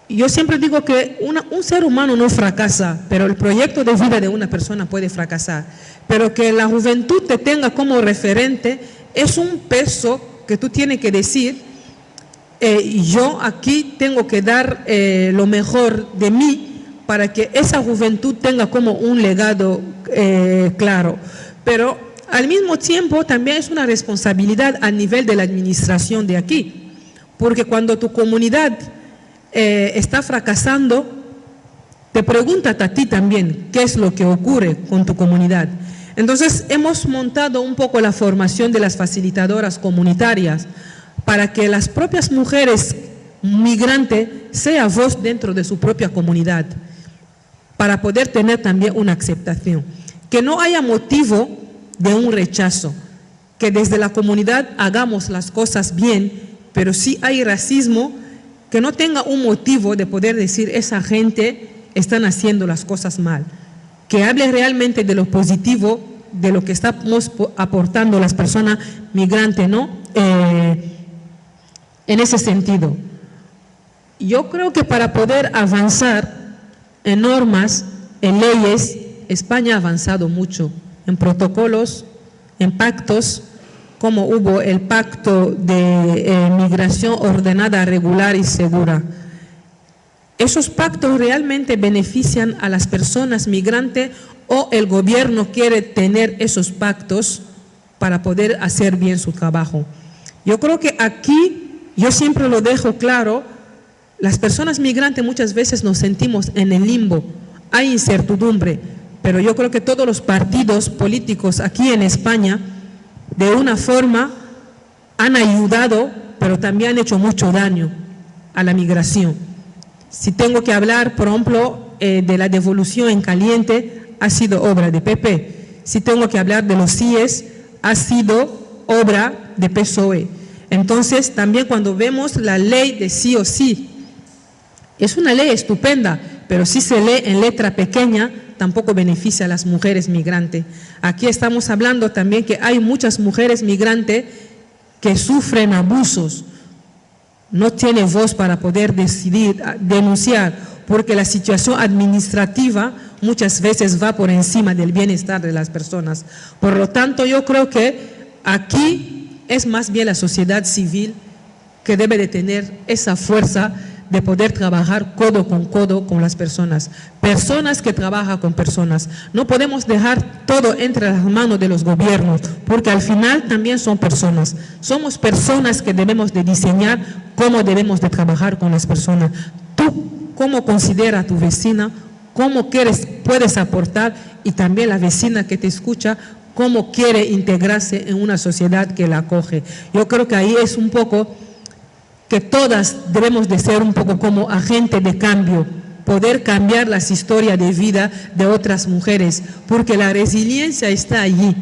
Speaker 1: yo siempre digo que un ser humano no fracasa, pero el proyecto de vida de una persona puede fracasar. Pero que la juventud te tenga como referente es un peso que tú tienes que decir, yo aquí tengo que dar lo mejor de mí para que esa juventud tenga como un legado claro. Pero al mismo tiempo también es una responsabilidad a nivel de la administración de aquí, porque cuando tu comunidad está fracasando, te pregunta a ti también qué es lo que ocurre con tu comunidad. Entonces, hemos montado un poco la formación de las facilitadoras comunitarias para que las propias mujeres migrantes sean voz dentro de su propia comunidad, para poder tener también una aceptación. Que no haya motivo de un rechazo, que desde la comunidad hagamos las cosas bien, pero si hay racismo, que no tenga un motivo de poder decir esa gente están haciendo las cosas mal. Que hable realmente de lo positivo, de lo que estamos aportando las personas migrantes, ¿no? En ese sentido. Yo creo que para poder avanzar en normas, en leyes, España ha avanzado mucho, en protocolos, en pactos, como hubo el pacto de migración ordenada, regular y segura. ¿Esos pactos realmente benefician a las personas migrantes o el gobierno quiere tener esos pactos para poder hacer bien su trabajo? Yo creo que aquí, yo siempre lo dejo claro, las personas migrantes muchas veces nos sentimos en el limbo, hay incertidumbre, pero yo creo que todos los partidos políticos aquí en España, de una forma, han ayudado, pero también han hecho mucho daño a la migración. Si tengo que hablar, por ejemplo, de la devolución en caliente, ha sido obra de PP. Si tengo que hablar de los CIES, ha sido obra de PSOE. Entonces, también cuando vemos la ley de sí o sí, es una ley estupenda, pero si se lee en letra pequeña, tampoco beneficia a las mujeres migrantes. Aquí estamos hablando también que hay muchas mujeres migrantes que sufren abusos, no tienen voz para poder decidir, denunciar, porque la situación administrativa muchas veces va por encima del bienestar de las personas. Por lo tanto, yo creo que aquí es más bien la sociedad civil que debe de tener esa fuerza de poder trabajar codo con las personas. Personas que trabajan con personas. No podemos dejar todo entre las manos de los gobiernos, porque al final también son personas. Somos personas que debemos de diseñar cómo debemos de trabajar con las personas. Tú, cómo considera a tu vecina, cómo puedes aportar, y también la vecina que te escucha, cómo quiere integrarse en una sociedad que la acoge. Yo creo que ahí es un poco que todas debemos de ser un poco como agentes de cambio, poder cambiar las historias de vida de otras mujeres, porque la resiliencia está allí,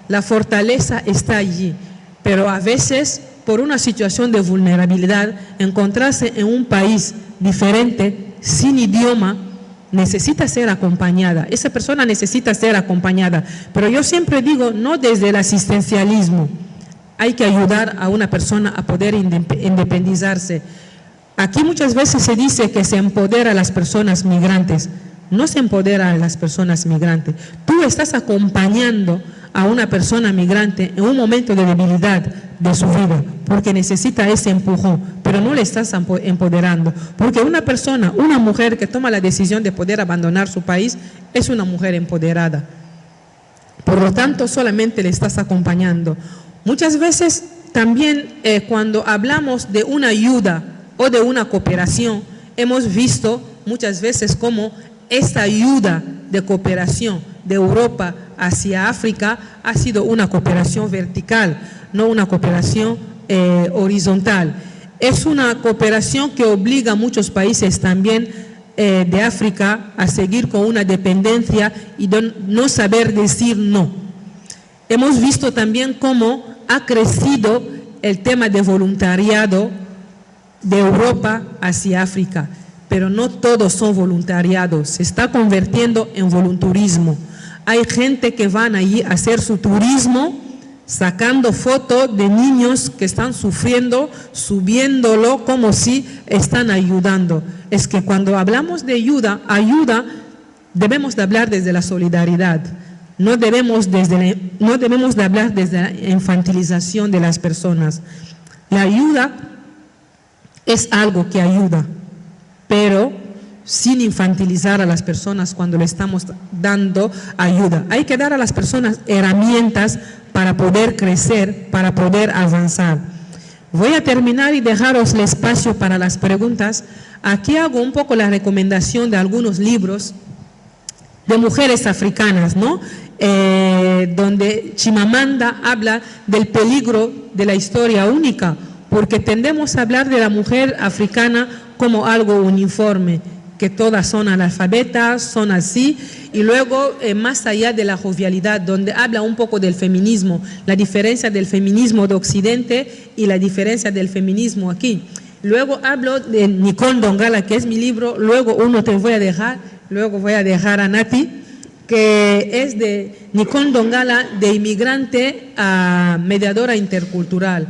Speaker 1: la fortaleza está allí, pero a veces por una situación de vulnerabilidad, encontrarse en un país diferente, sin idioma, necesita ser acompañada, esa persona necesita ser acompañada, pero yo siempre digo, no desde el asistencialismo. Hay que ayudar a una persona a poder independizarse. Aquí muchas veces se dice que se empodera a las personas migrantes. No se empodera a las personas migrantes. Tú estás acompañando a una persona migrante en un momento de debilidad de su vida, porque necesita ese empujón, pero no le estás empoderando. Porque una persona, una mujer que toma la decisión de poder abandonar su país, es una mujer empoderada. Por lo tanto, solamente le estás acompañando. Muchas veces también cuando hablamos de una ayuda o de una cooperación, hemos visto muchas veces cómo esta ayuda de cooperación de Europa hacia África ha sido una cooperación vertical, no una cooperación horizontal. Es una cooperación que obliga a muchos países también de África a seguir con una dependencia y de no saber decir no. Hemos visto también cómo ha crecido el tema de voluntariado de Europa hacia África, pero no todos son voluntariados, se está convirtiendo en volunturismo. Hay gente que van allí a hacer su turismo, sacando fotos de niños que están sufriendo, subiéndolo como si están ayudando. Es que cuando hablamos de ayuda, debemos de hablar desde la solidaridad. No debemos de hablar desde la infantilización de las personas. La ayuda es algo que ayuda, pero sin infantilizar a las personas cuando le estamos dando ayuda. Hay que dar a las personas herramientas para poder crecer, para poder avanzar. Voy a terminar y dejaros el espacio para las preguntas. Aquí hago un poco la recomendación de algunos libros de mujeres africanas, ¿no? Donde Chimamanda habla del peligro de la historia única, porque tendemos a hablar de la mujer africana como algo uniforme, que todas son analfabetas, son así, y luego más allá de la jovialidad, donde habla un poco del feminismo, la diferencia del feminismo de Occidente y la diferencia del feminismo aquí. Luego hablo de Nicole Dongala, que es mi libro, luego uno te voy a dejar, luego voy a dejar a Nati, que es de Nicole Dongala, de inmigrante a mediadora intercultural.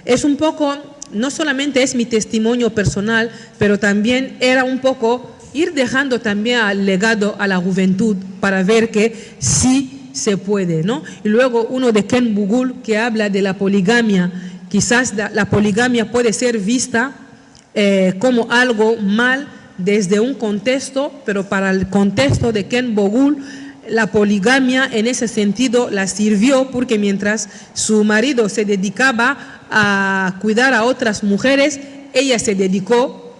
Speaker 1: Es un poco, no solamente es mi testimonio personal, pero también era un poco ir dejando también al legado a la juventud para ver que sí se puede, ¿no? Y luego uno de Ken Bugul, que habla de la poligamia. Quizás la poligamia puede ser vista como algo mal desde un contexto, pero para el contexto de Ken Bugul, la poligamia en ese sentido la sirvió porque mientras su marido se dedicaba a cuidar a otras mujeres, ella se dedicó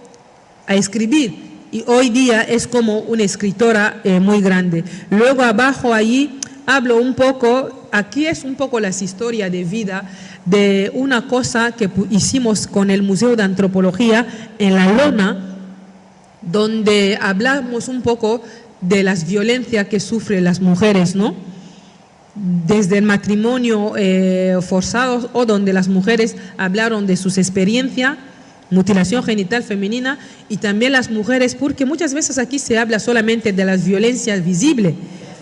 Speaker 1: a escribir y hoy día es como una escritora muy grande. Luego abajo allí hablo un poco, aquí es un poco las historias de vida de una cosa que hicimos con el Museo de Antropología en La Lona, donde hablamos un poco de las violencias que sufren las mujeres, ¿no? Desde el matrimonio forzado o donde las mujeres hablaron de sus experiencias, mutilación genital femenina y también las mujeres, porque muchas veces aquí se habla solamente de las violencias visibles,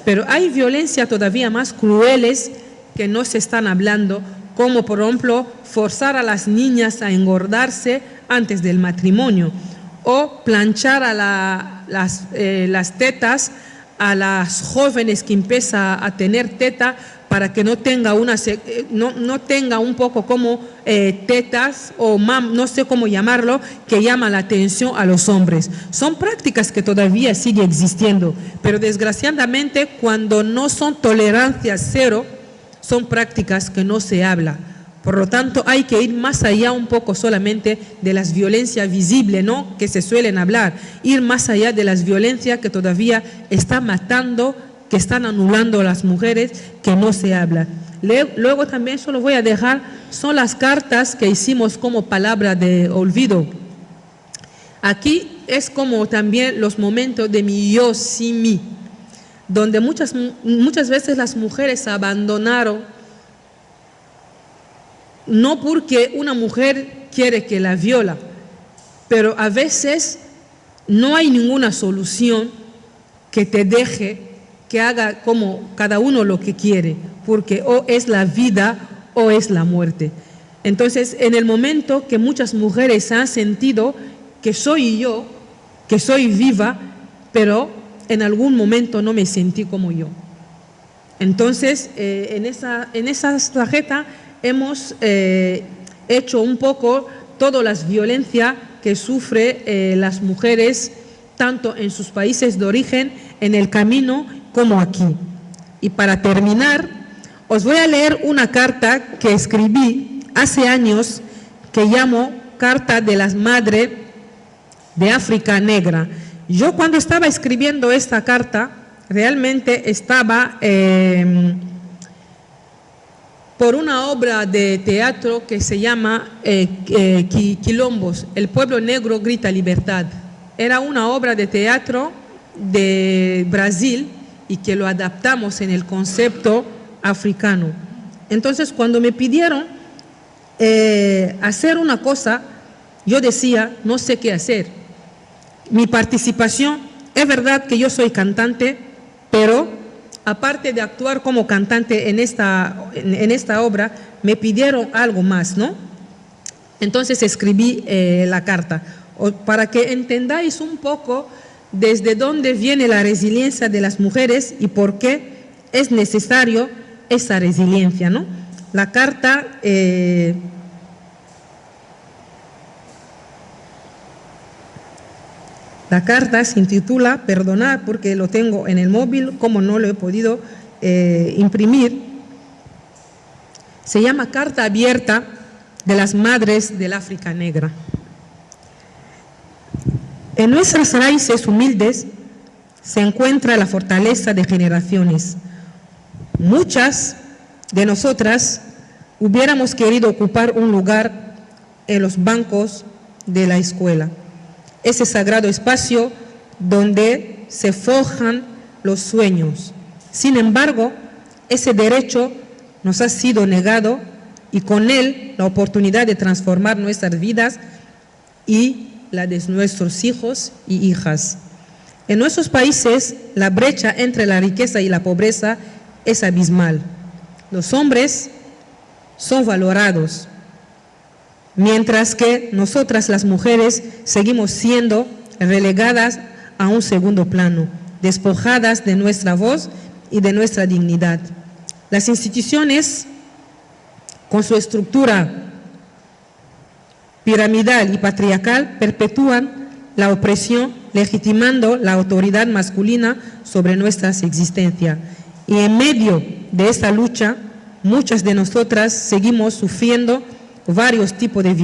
Speaker 1: pero hay violencias todavía más crueles que no se están hablando, como por ejemplo forzar a las niñas a engordarse antes del matrimonio o planchar a las tetas a las jóvenes que empiezan a tener teta para que no tenga, no tenga un poco como tetas o no sé cómo llamarlo, que llama la atención a los hombres. Son prácticas que todavía siguen existiendo, pero desgraciadamente cuando no son tolerancias cero, son prácticas que no se habla. Por lo tanto, hay que ir más allá un poco solamente de las violencias visibles, ¿no?, que se suelen hablar, ir más allá de las violencias que todavía están matando, que están anulando a las mujeres, que no se habla. Luego también solo voy a dejar, son las cartas que hicimos como palabra de olvido. Aquí es como también los momentos de mi yo sin mí, donde muchas veces las mujeres abandonaron, no porque una mujer quiere que la viola, pero a veces no hay ninguna solución que te deje que haga como cada uno lo que quiere, porque o es la vida o es la muerte. Entonces, en el momento que muchas mujeres han sentido que soy yo, que soy viva, pero en algún momento no me sentí como yo. Entonces, en esa tarjeta hemos hecho un poco todas las violencias que sufren las mujeres, tanto en sus países de origen, en el camino, como aquí. Y para terminar, os voy a leer una carta que escribí hace años, que llamo Carta de las Madres de África Negra. Yo cuando estaba escribiendo esta carta, realmente estaba por una obra de teatro que se llama Quilombos, el pueblo negro grita libertad. Era una obra de teatro de Brasil y que lo adaptamos en el concepto africano. Entonces, cuando me pidieron hacer una cosa, yo decía, no sé qué hacer. Mi participación, es verdad que yo soy cantante, pero aparte de actuar como cantante en esta obra, me pidieron algo más, ¿no? Entonces escribí la carta, para que entendáis un poco desde dónde viene la resiliencia de las mujeres y por qué es necesario esa resiliencia, ¿no? La carta se intitula Perdonar, porque lo tengo en el móvil, como no lo he podido imprimir. Se llama Carta Abierta de las Madres del África Negra. En nuestras raíces humildes se encuentra la fortaleza de generaciones. Muchas de nosotras hubiéramos querido ocupar un lugar en los bancos de la escuela, ese sagrado espacio donde se forjan los sueños. Sin embargo, ese derecho nos ha sido negado y con él la oportunidad de transformar nuestras vidas y la de nuestros hijos y hijas. En nuestros países, la brecha entre la riqueza y la pobreza es abismal. Los hombres son valorados, mientras que nosotras las mujeres seguimos siendo relegadas a un segundo plano, despojadas de nuestra voz y de nuestra dignidad. Las instituciones, con su estructura piramidal y patriarcal, perpetúan la opresión, legitimando la autoridad masculina sobre nuestra existencia. Y en medio de esta lucha, muchas de nosotras seguimos sufriendo varios tipos de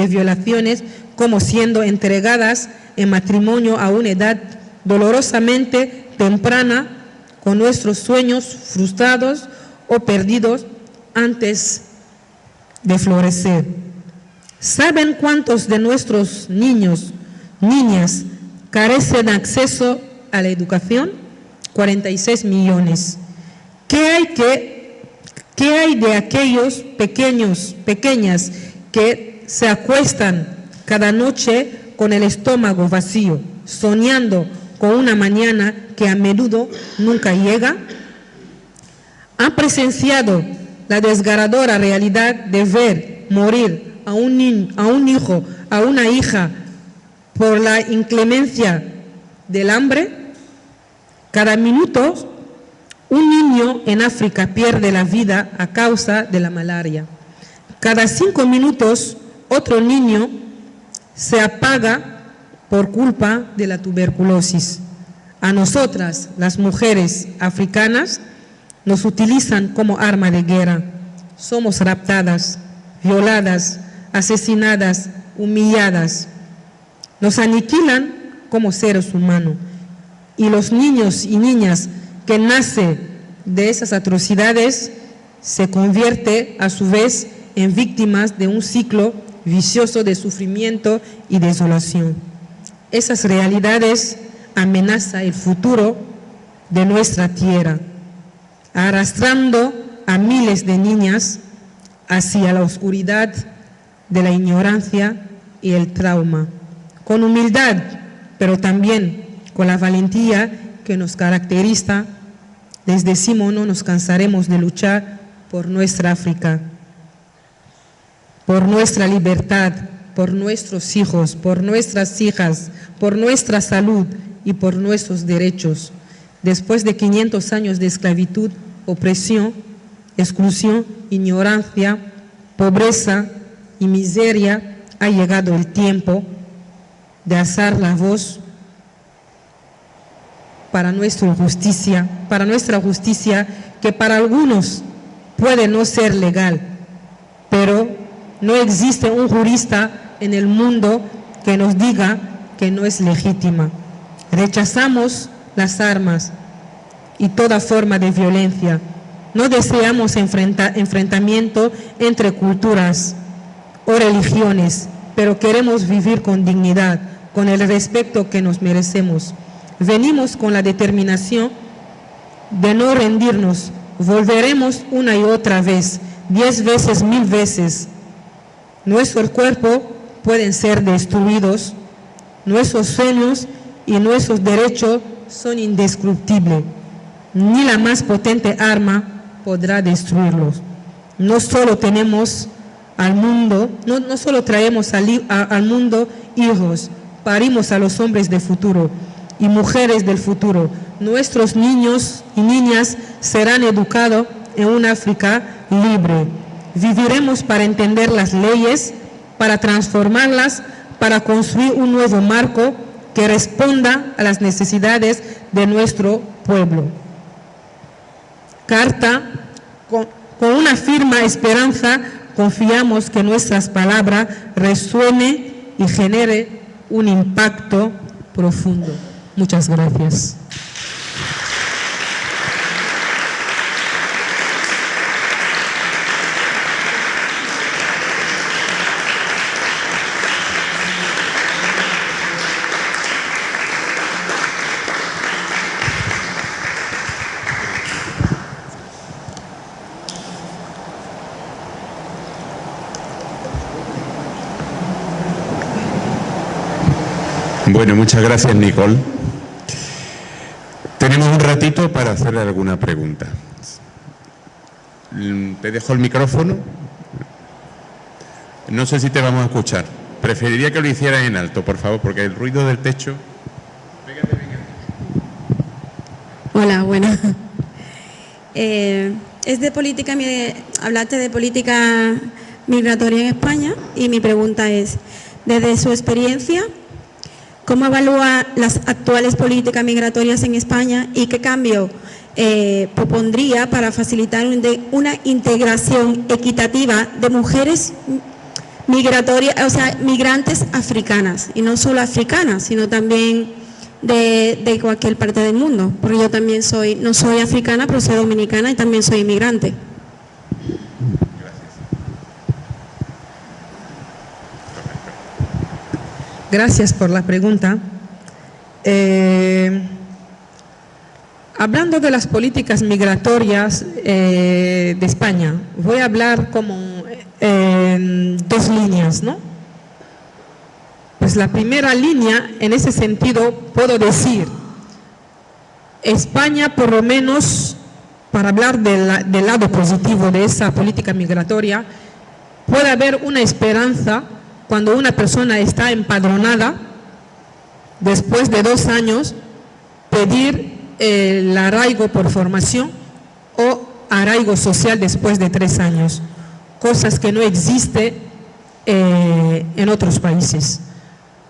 Speaker 1: violaciones, como siendo entregadas en matrimonio a una edad dolorosamente temprana, con nuestros sueños frustrados o perdidos antes de florecer. ¿Saben cuántos de nuestros niños, niñas, carecen de acceso a la educación? 46 millones. ¿Qué hay de aquellos pequeñas que se acuestan cada noche con el estómago vacío, soñando con una mañana que a menudo nunca llega? ¿Han presenciado la desgarradora realidad de ver morir a un hijo, a una hija, por la inclemencia del hambre? Cada minuto, un niño en África pierde la vida a causa de la malaria. Cada 5 minutos, otro niño se apaga por culpa de la tuberculosis. A nosotras, las mujeres africanas, nos utilizan como arma de guerra. Somos raptadas, violadas, asesinadas, humilladas. Nos aniquilan como seres humanos. Y los niños y niñas que nacen de esas atrocidades se convierten a su vez en víctimas de un ciclo vicioso de sufrimiento y desolación. Esas realidades amenazan el futuro de nuestra tierra, arrastrando a miles de niñas hacia la oscuridad de la ignorancia y el trauma. Con humildad, pero también con la valentía que nos caracteriza, les decimos: no nos cansaremos de luchar por nuestra África, por nuestra libertad, por nuestros hijos, por nuestras hijas, por nuestra salud y por nuestros derechos. Después de 500 años de esclavitud, opresión, exclusión, ignorancia, pobreza y miseria, ha llegado el tiempo de alzar la voz para nuestra justicia, que para algunos puede no ser legal, pero no existe un jurista en el mundo que nos diga que no es legítima. Rechazamos las armas y toda forma de violencia. No deseamos enfrentamiento entre culturas o religiones, pero queremos vivir con dignidad, con el respeto que nos merecemos. Venimos con la determinación de no rendirnos. Volveremos una y otra vez, 10 veces, 1000 veces. Nuestro cuerpo pueden ser destruidos, nuestros sueños y nuestros derechos son indestructibles. Ni la más potente arma podrá destruirlos. No solo tenemos al mundo, no solo traemos al mundo hijos, parimos a los hombres del futuro y mujeres del futuro. Nuestros niños y niñas serán educados en una África libre. Viviremos para entender las leyes, para transformarlas, para construir un nuevo marco que responda a las necesidades de nuestro pueblo. Carta, con una firme esperanza, confiamos que nuestras palabras resuenen y genere un impacto profundo. Muchas gracias.
Speaker 2: Bueno, muchas gracias, Nicole. Tenemos un ratito para hacerle alguna pregunta. Te dejo el micrófono. No sé si te vamos a escuchar. Preferiría que lo hicieras en alto, por favor, porque el ruido del techo...
Speaker 3: Hola, buenas. Es de política, hablaste de política migratoria en España y mi pregunta es, desde su experiencia, ¿cómo evalúa las actuales políticas migratorias en España y qué cambio propondría para facilitar una integración equitativa de mujeres migratorias, o sea, migrantes africanas, y no solo africanas, sino también de cualquier parte del mundo? Porque yo también no soy africana, pero soy dominicana y también soy inmigrante.
Speaker 1: Gracias por la pregunta. Hablando de las políticas migratorias de España, voy a hablar como en dos líneas, ¿no? Pues la primera línea, en ese sentido, puedo decir, España, por lo menos, para hablar del lado positivo de esa política migratoria, puede haber una esperanza cuando una persona está empadronada, después de 2 años, pedir el arraigo por formación o arraigo social después de 3 años, cosas que no existen en otros países.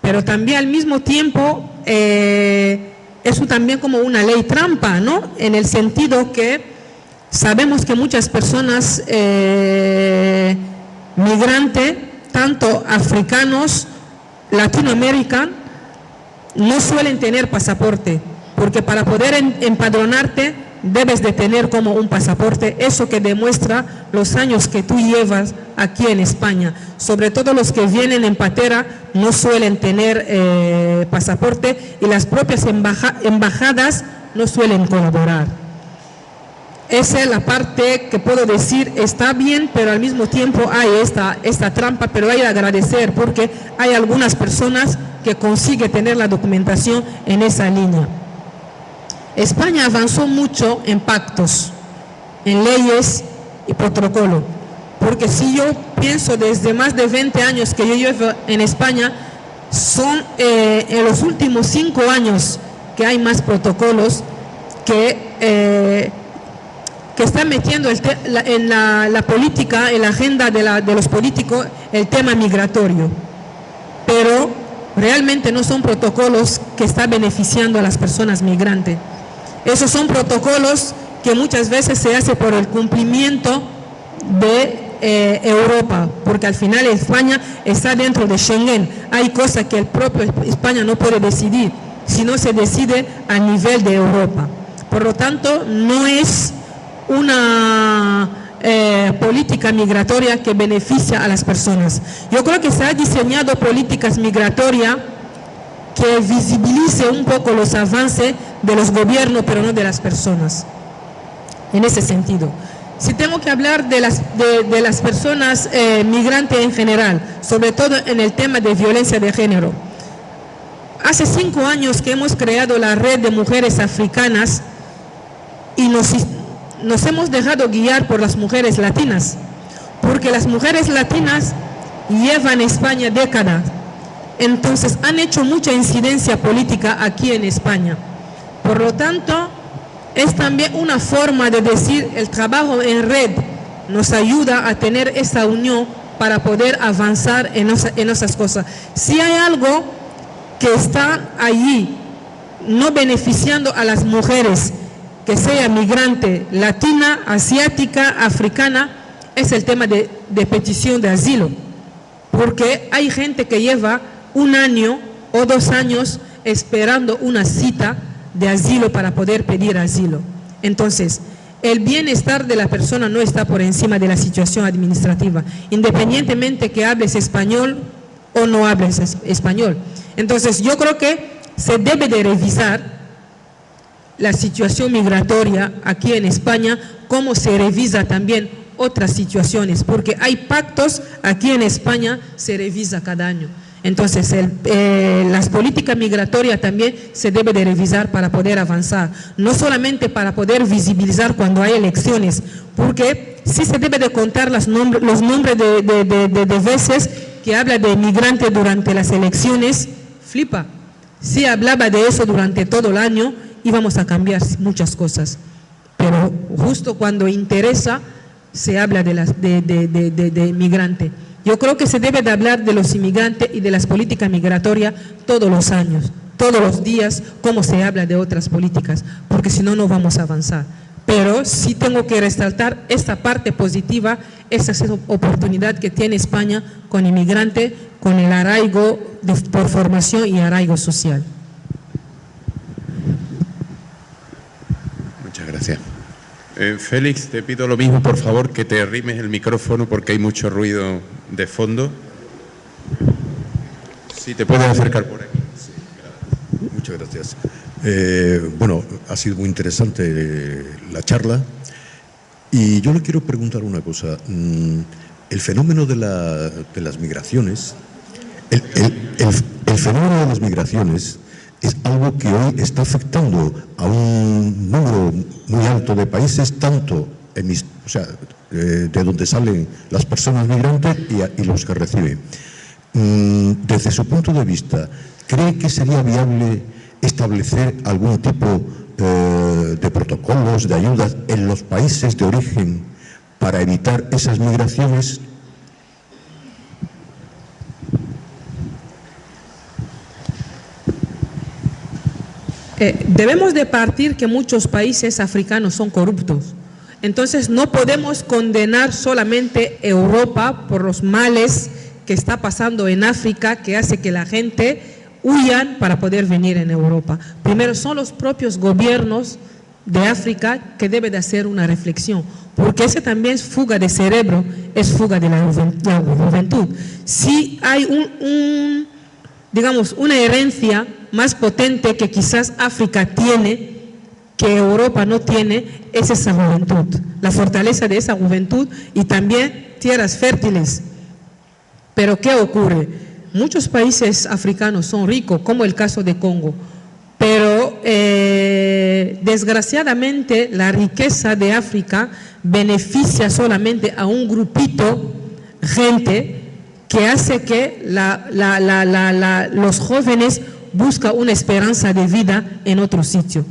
Speaker 1: Pero también al mismo tiempo, eso también como una ley trampa, ¿no? En el sentido que sabemos que muchas personas migrantes, tanto africanos, latinoamericanos, no suelen tener pasaporte, porque para poder empadronarte debes de tener como un pasaporte, eso que demuestra los años que tú llevas aquí en España. Sobre todo los que vienen en patera no suelen tener pasaporte y las propias embajadas no suelen colaborar. Esa es la parte que puedo decir, está bien, pero al mismo tiempo hay esta trampa, pero hay que agradecer porque hay algunas personas que consiguen tener la documentación en esa línea. España avanzó mucho en pactos, en leyes y protocolo, porque si yo pienso desde más de 20 años que yo llevo en España, son en los últimos 5 años que hay más protocolos que están metiendo en la política, en la agenda de los políticos, el tema migratorio. Pero realmente no son protocolos que están beneficiando a las personas migrantes. Esos son protocolos que muchas veces se hace por el cumplimiento de Europa, porque al final España está dentro de Schengen. Hay cosas que el propio España no puede decidir, sino se decide a nivel de Europa. Por lo tanto, no es una política migratoria que beneficia a las personas. Yo creo que se ha diseñado políticas migratorias que visibilice un poco los avances de los gobiernos, pero no de las personas. En ese sentido, si tengo que hablar de las personas migrantes en general, sobre todo en el tema de violencia de género, hace 5 años que hemos creado la red de mujeres africanas y nos hemos dejado guiar por las mujeres latinas, porque las mujeres latinas llevan España décadas. Entonces han hecho mucha incidencia política aquí en España. Por lo tanto, es también una forma de decir, el trabajo en red nos ayuda a tener esa unión para poder avanzar en esas cosas. Si hay algo que está allí no beneficiando a las mujeres, que sea migrante, latina, asiática, africana, es el tema de petición de asilo. Porque hay gente que lleva 1 año o 2 años esperando una cita de asilo para poder pedir asilo. Entonces, el bienestar de la persona no está por encima de la situación administrativa, independientemente que hables español o no hables español. Entonces, yo creo que se debe de revisar la situación migratoria aquí en España, como se revisa también otras situaciones, porque hay pactos aquí en España, se revisa cada año. Entonces, las políticas migratorias también se debe de revisar para poder avanzar, no solamente para poder visibilizar cuando hay elecciones, porque sí se debe de contar los nombres de veces que habla de migrantes durante las elecciones, flipa. Si hablaba de eso durante todo el año, íbamos a cambiar muchas cosas, pero justo cuando interesa, se habla de migrante. Yo creo que se debe de hablar de los inmigrantes y de las políticas migratorias todos los años, todos los días, como se habla de otras políticas, porque si no, no vamos a avanzar. Pero sí tengo que resaltar esta parte positiva, esa oportunidad que tiene España con inmigrante, con el arraigo por formación y arraigo social.
Speaker 2: Muchas gracias. Félix, te pido lo mismo, por favor, que te arrimes el micrófono porque hay mucho ruido de fondo. Si te puedes acercar por aquí.
Speaker 4: Sí, muchas gracias. Bueno, ha sido muy interesante la charla y yo le quiero preguntar una cosa. El fenómeno de las migraciones, el fenómeno de las migraciones es algo que hoy está afectando a un número muy alto de países, tanto de donde salen las personas migrantes y los que reciben. Desde su punto de vista, ¿cree que sería viable establecer algún tipo de protocolos, de ayudas en los países de origen para evitar esas migraciones?
Speaker 1: Debemos de partir que muchos países africanos son corruptos. Entonces no podemos condenar solamente a Europa por los males que está pasando en África, que hace que la gente huyan para poder venir en Europa. Primero son los propios gobiernos de África que deben de hacer una reflexión, porque ese también es fuga de cerebro, es fuga de la juventud. Si hay digamos, una herencia más potente que quizás África tiene, que Europa no tiene, es esa juventud, la fortaleza de esa juventud y también tierras fértiles. Pero ¿qué ocurre? Muchos países africanos son ricos, como el caso de Congo, pero desgraciadamente la riqueza de África beneficia solamente a un grupito, gente, que hace que los jóvenes buscan una esperanza de vida en otro sitio.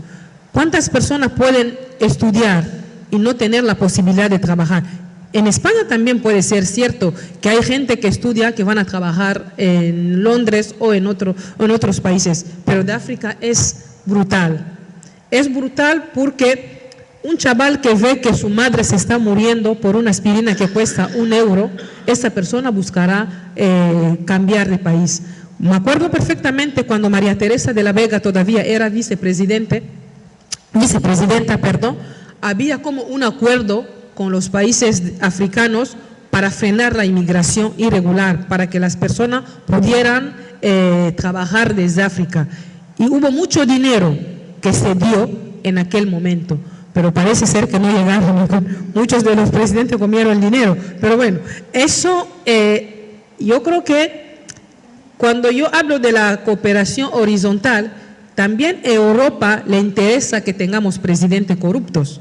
Speaker 1: ¿Cuántas personas pueden estudiar y no tener la posibilidad de trabajar? En España también puede ser cierto que hay gente que estudia, que van a trabajar en Londres o en otros países, pero de África es brutal. Es brutal porque un chaval que ve que su madre se está muriendo por una aspirina que cuesta €1, esa persona buscará cambiar de país. Me acuerdo perfectamente cuando María Teresa de la Vega todavía era vicepresidenta, había como un acuerdo con los países africanos para frenar la inmigración irregular, para que las personas pudieran trabajar desde África. Y hubo mucho dinero que se dio en aquel momento, pero parece ser que no llegaron. Muchos de los presidentes comieron el dinero. Pero bueno, eso yo creo que cuando yo hablo de la cooperación horizontal, también a Europa le interesa que tengamos presidentes corruptos,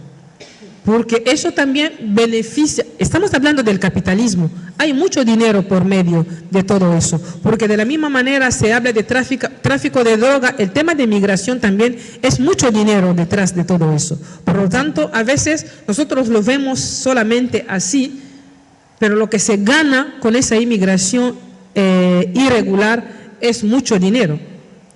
Speaker 1: porque eso también beneficia. Estamos hablando del capitalismo, hay mucho dinero por medio de todo eso, porque de la misma manera se habla de tráfico de droga, el tema de migración también es mucho dinero detrás de todo eso. Por lo tanto, a veces nosotros lo vemos solamente así, pero lo que se gana con esa inmigración irregular es mucho dinero.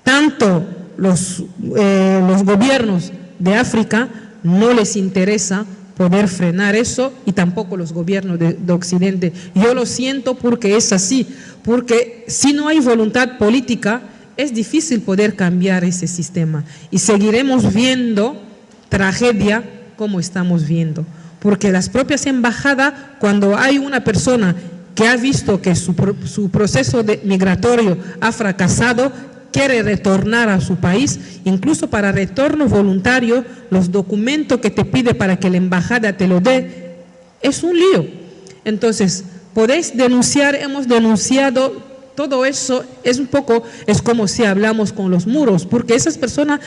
Speaker 1: Tanto los gobiernos de África no les interesa poder frenar eso, y tampoco los gobiernos de Occidente. Yo lo siento porque es así, porque si no hay voluntad política es difícil poder cambiar ese sistema y seguiremos viendo tragedia como estamos viendo. Porque las propias embajadas, cuando hay una persona que ha visto que su proceso migratorio ha fracasado, quiere retornar a su país, incluso para retorno voluntario, los documentos que te pide para que la embajada te lo dé, es un lío. Entonces, podéis denunciar, hemos denunciado, todo eso es como si hablamos con los muros, porque esas personas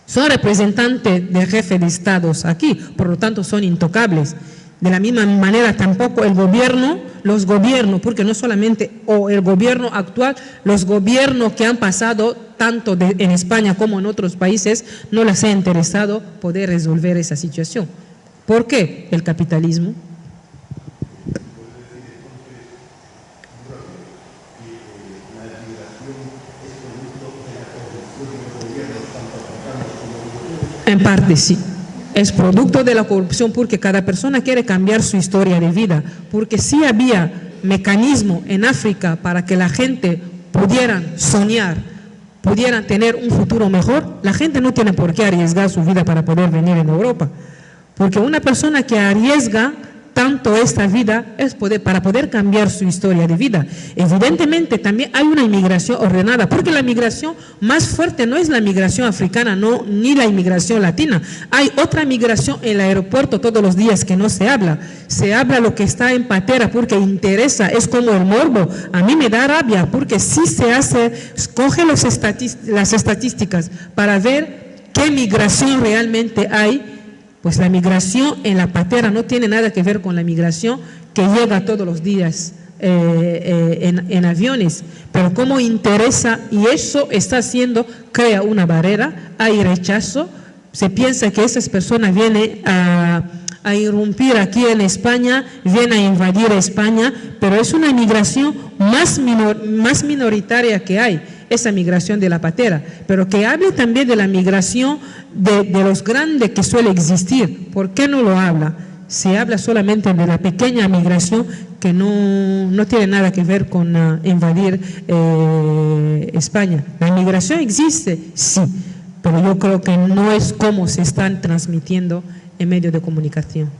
Speaker 1: son representantes de jefes de estados aquí, por lo tanto son intocables. De la misma manera tampoco los gobiernos, porque no solamente el gobierno actual, los gobiernos que han pasado tanto en España como en otros países, no les ha interesado poder resolver esa situación. ¿Por qué? El capitalismo. En parte sí. Es producto de la corrupción porque cada persona quiere cambiar su historia de vida, porque si había mecanismo en África para que la gente pudieran soñar, pudieran tener un futuro mejor, la gente no tiene por qué arriesgar su vida para poder venir en Europa, porque una persona que arriesga tanto esta vida es para poder cambiar su historia de vida. Evidentemente también hay una inmigración ordenada, porque la migración más fuerte no es la migración africana, ni la inmigración latina. Hay otra migración en el aeropuerto todos los días que no se habla. Se habla lo que está en patera porque interesa, es como el morbo. A mí me da rabia porque sí coge las estadísticas para ver qué migración realmente hay. Pues la migración en la patera no tiene nada que ver con la migración que llega todos los días en aviones, pero como interesa, y eso está haciendo, crea una barrera, hay rechazo, se piensa que esas personas vienen a irrumpir aquí en España, vienen a invadir España, pero es una migración más minoritaria que hay, esa migración de la patera, pero que hable también de la migración de los grandes que suele existir. ¿Por qué no lo habla? Se habla solamente de la pequeña migración que no tiene nada que ver con invadir España. La migración existe, sí, pero yo creo que no es como se están transmitiendo en medios de comunicación.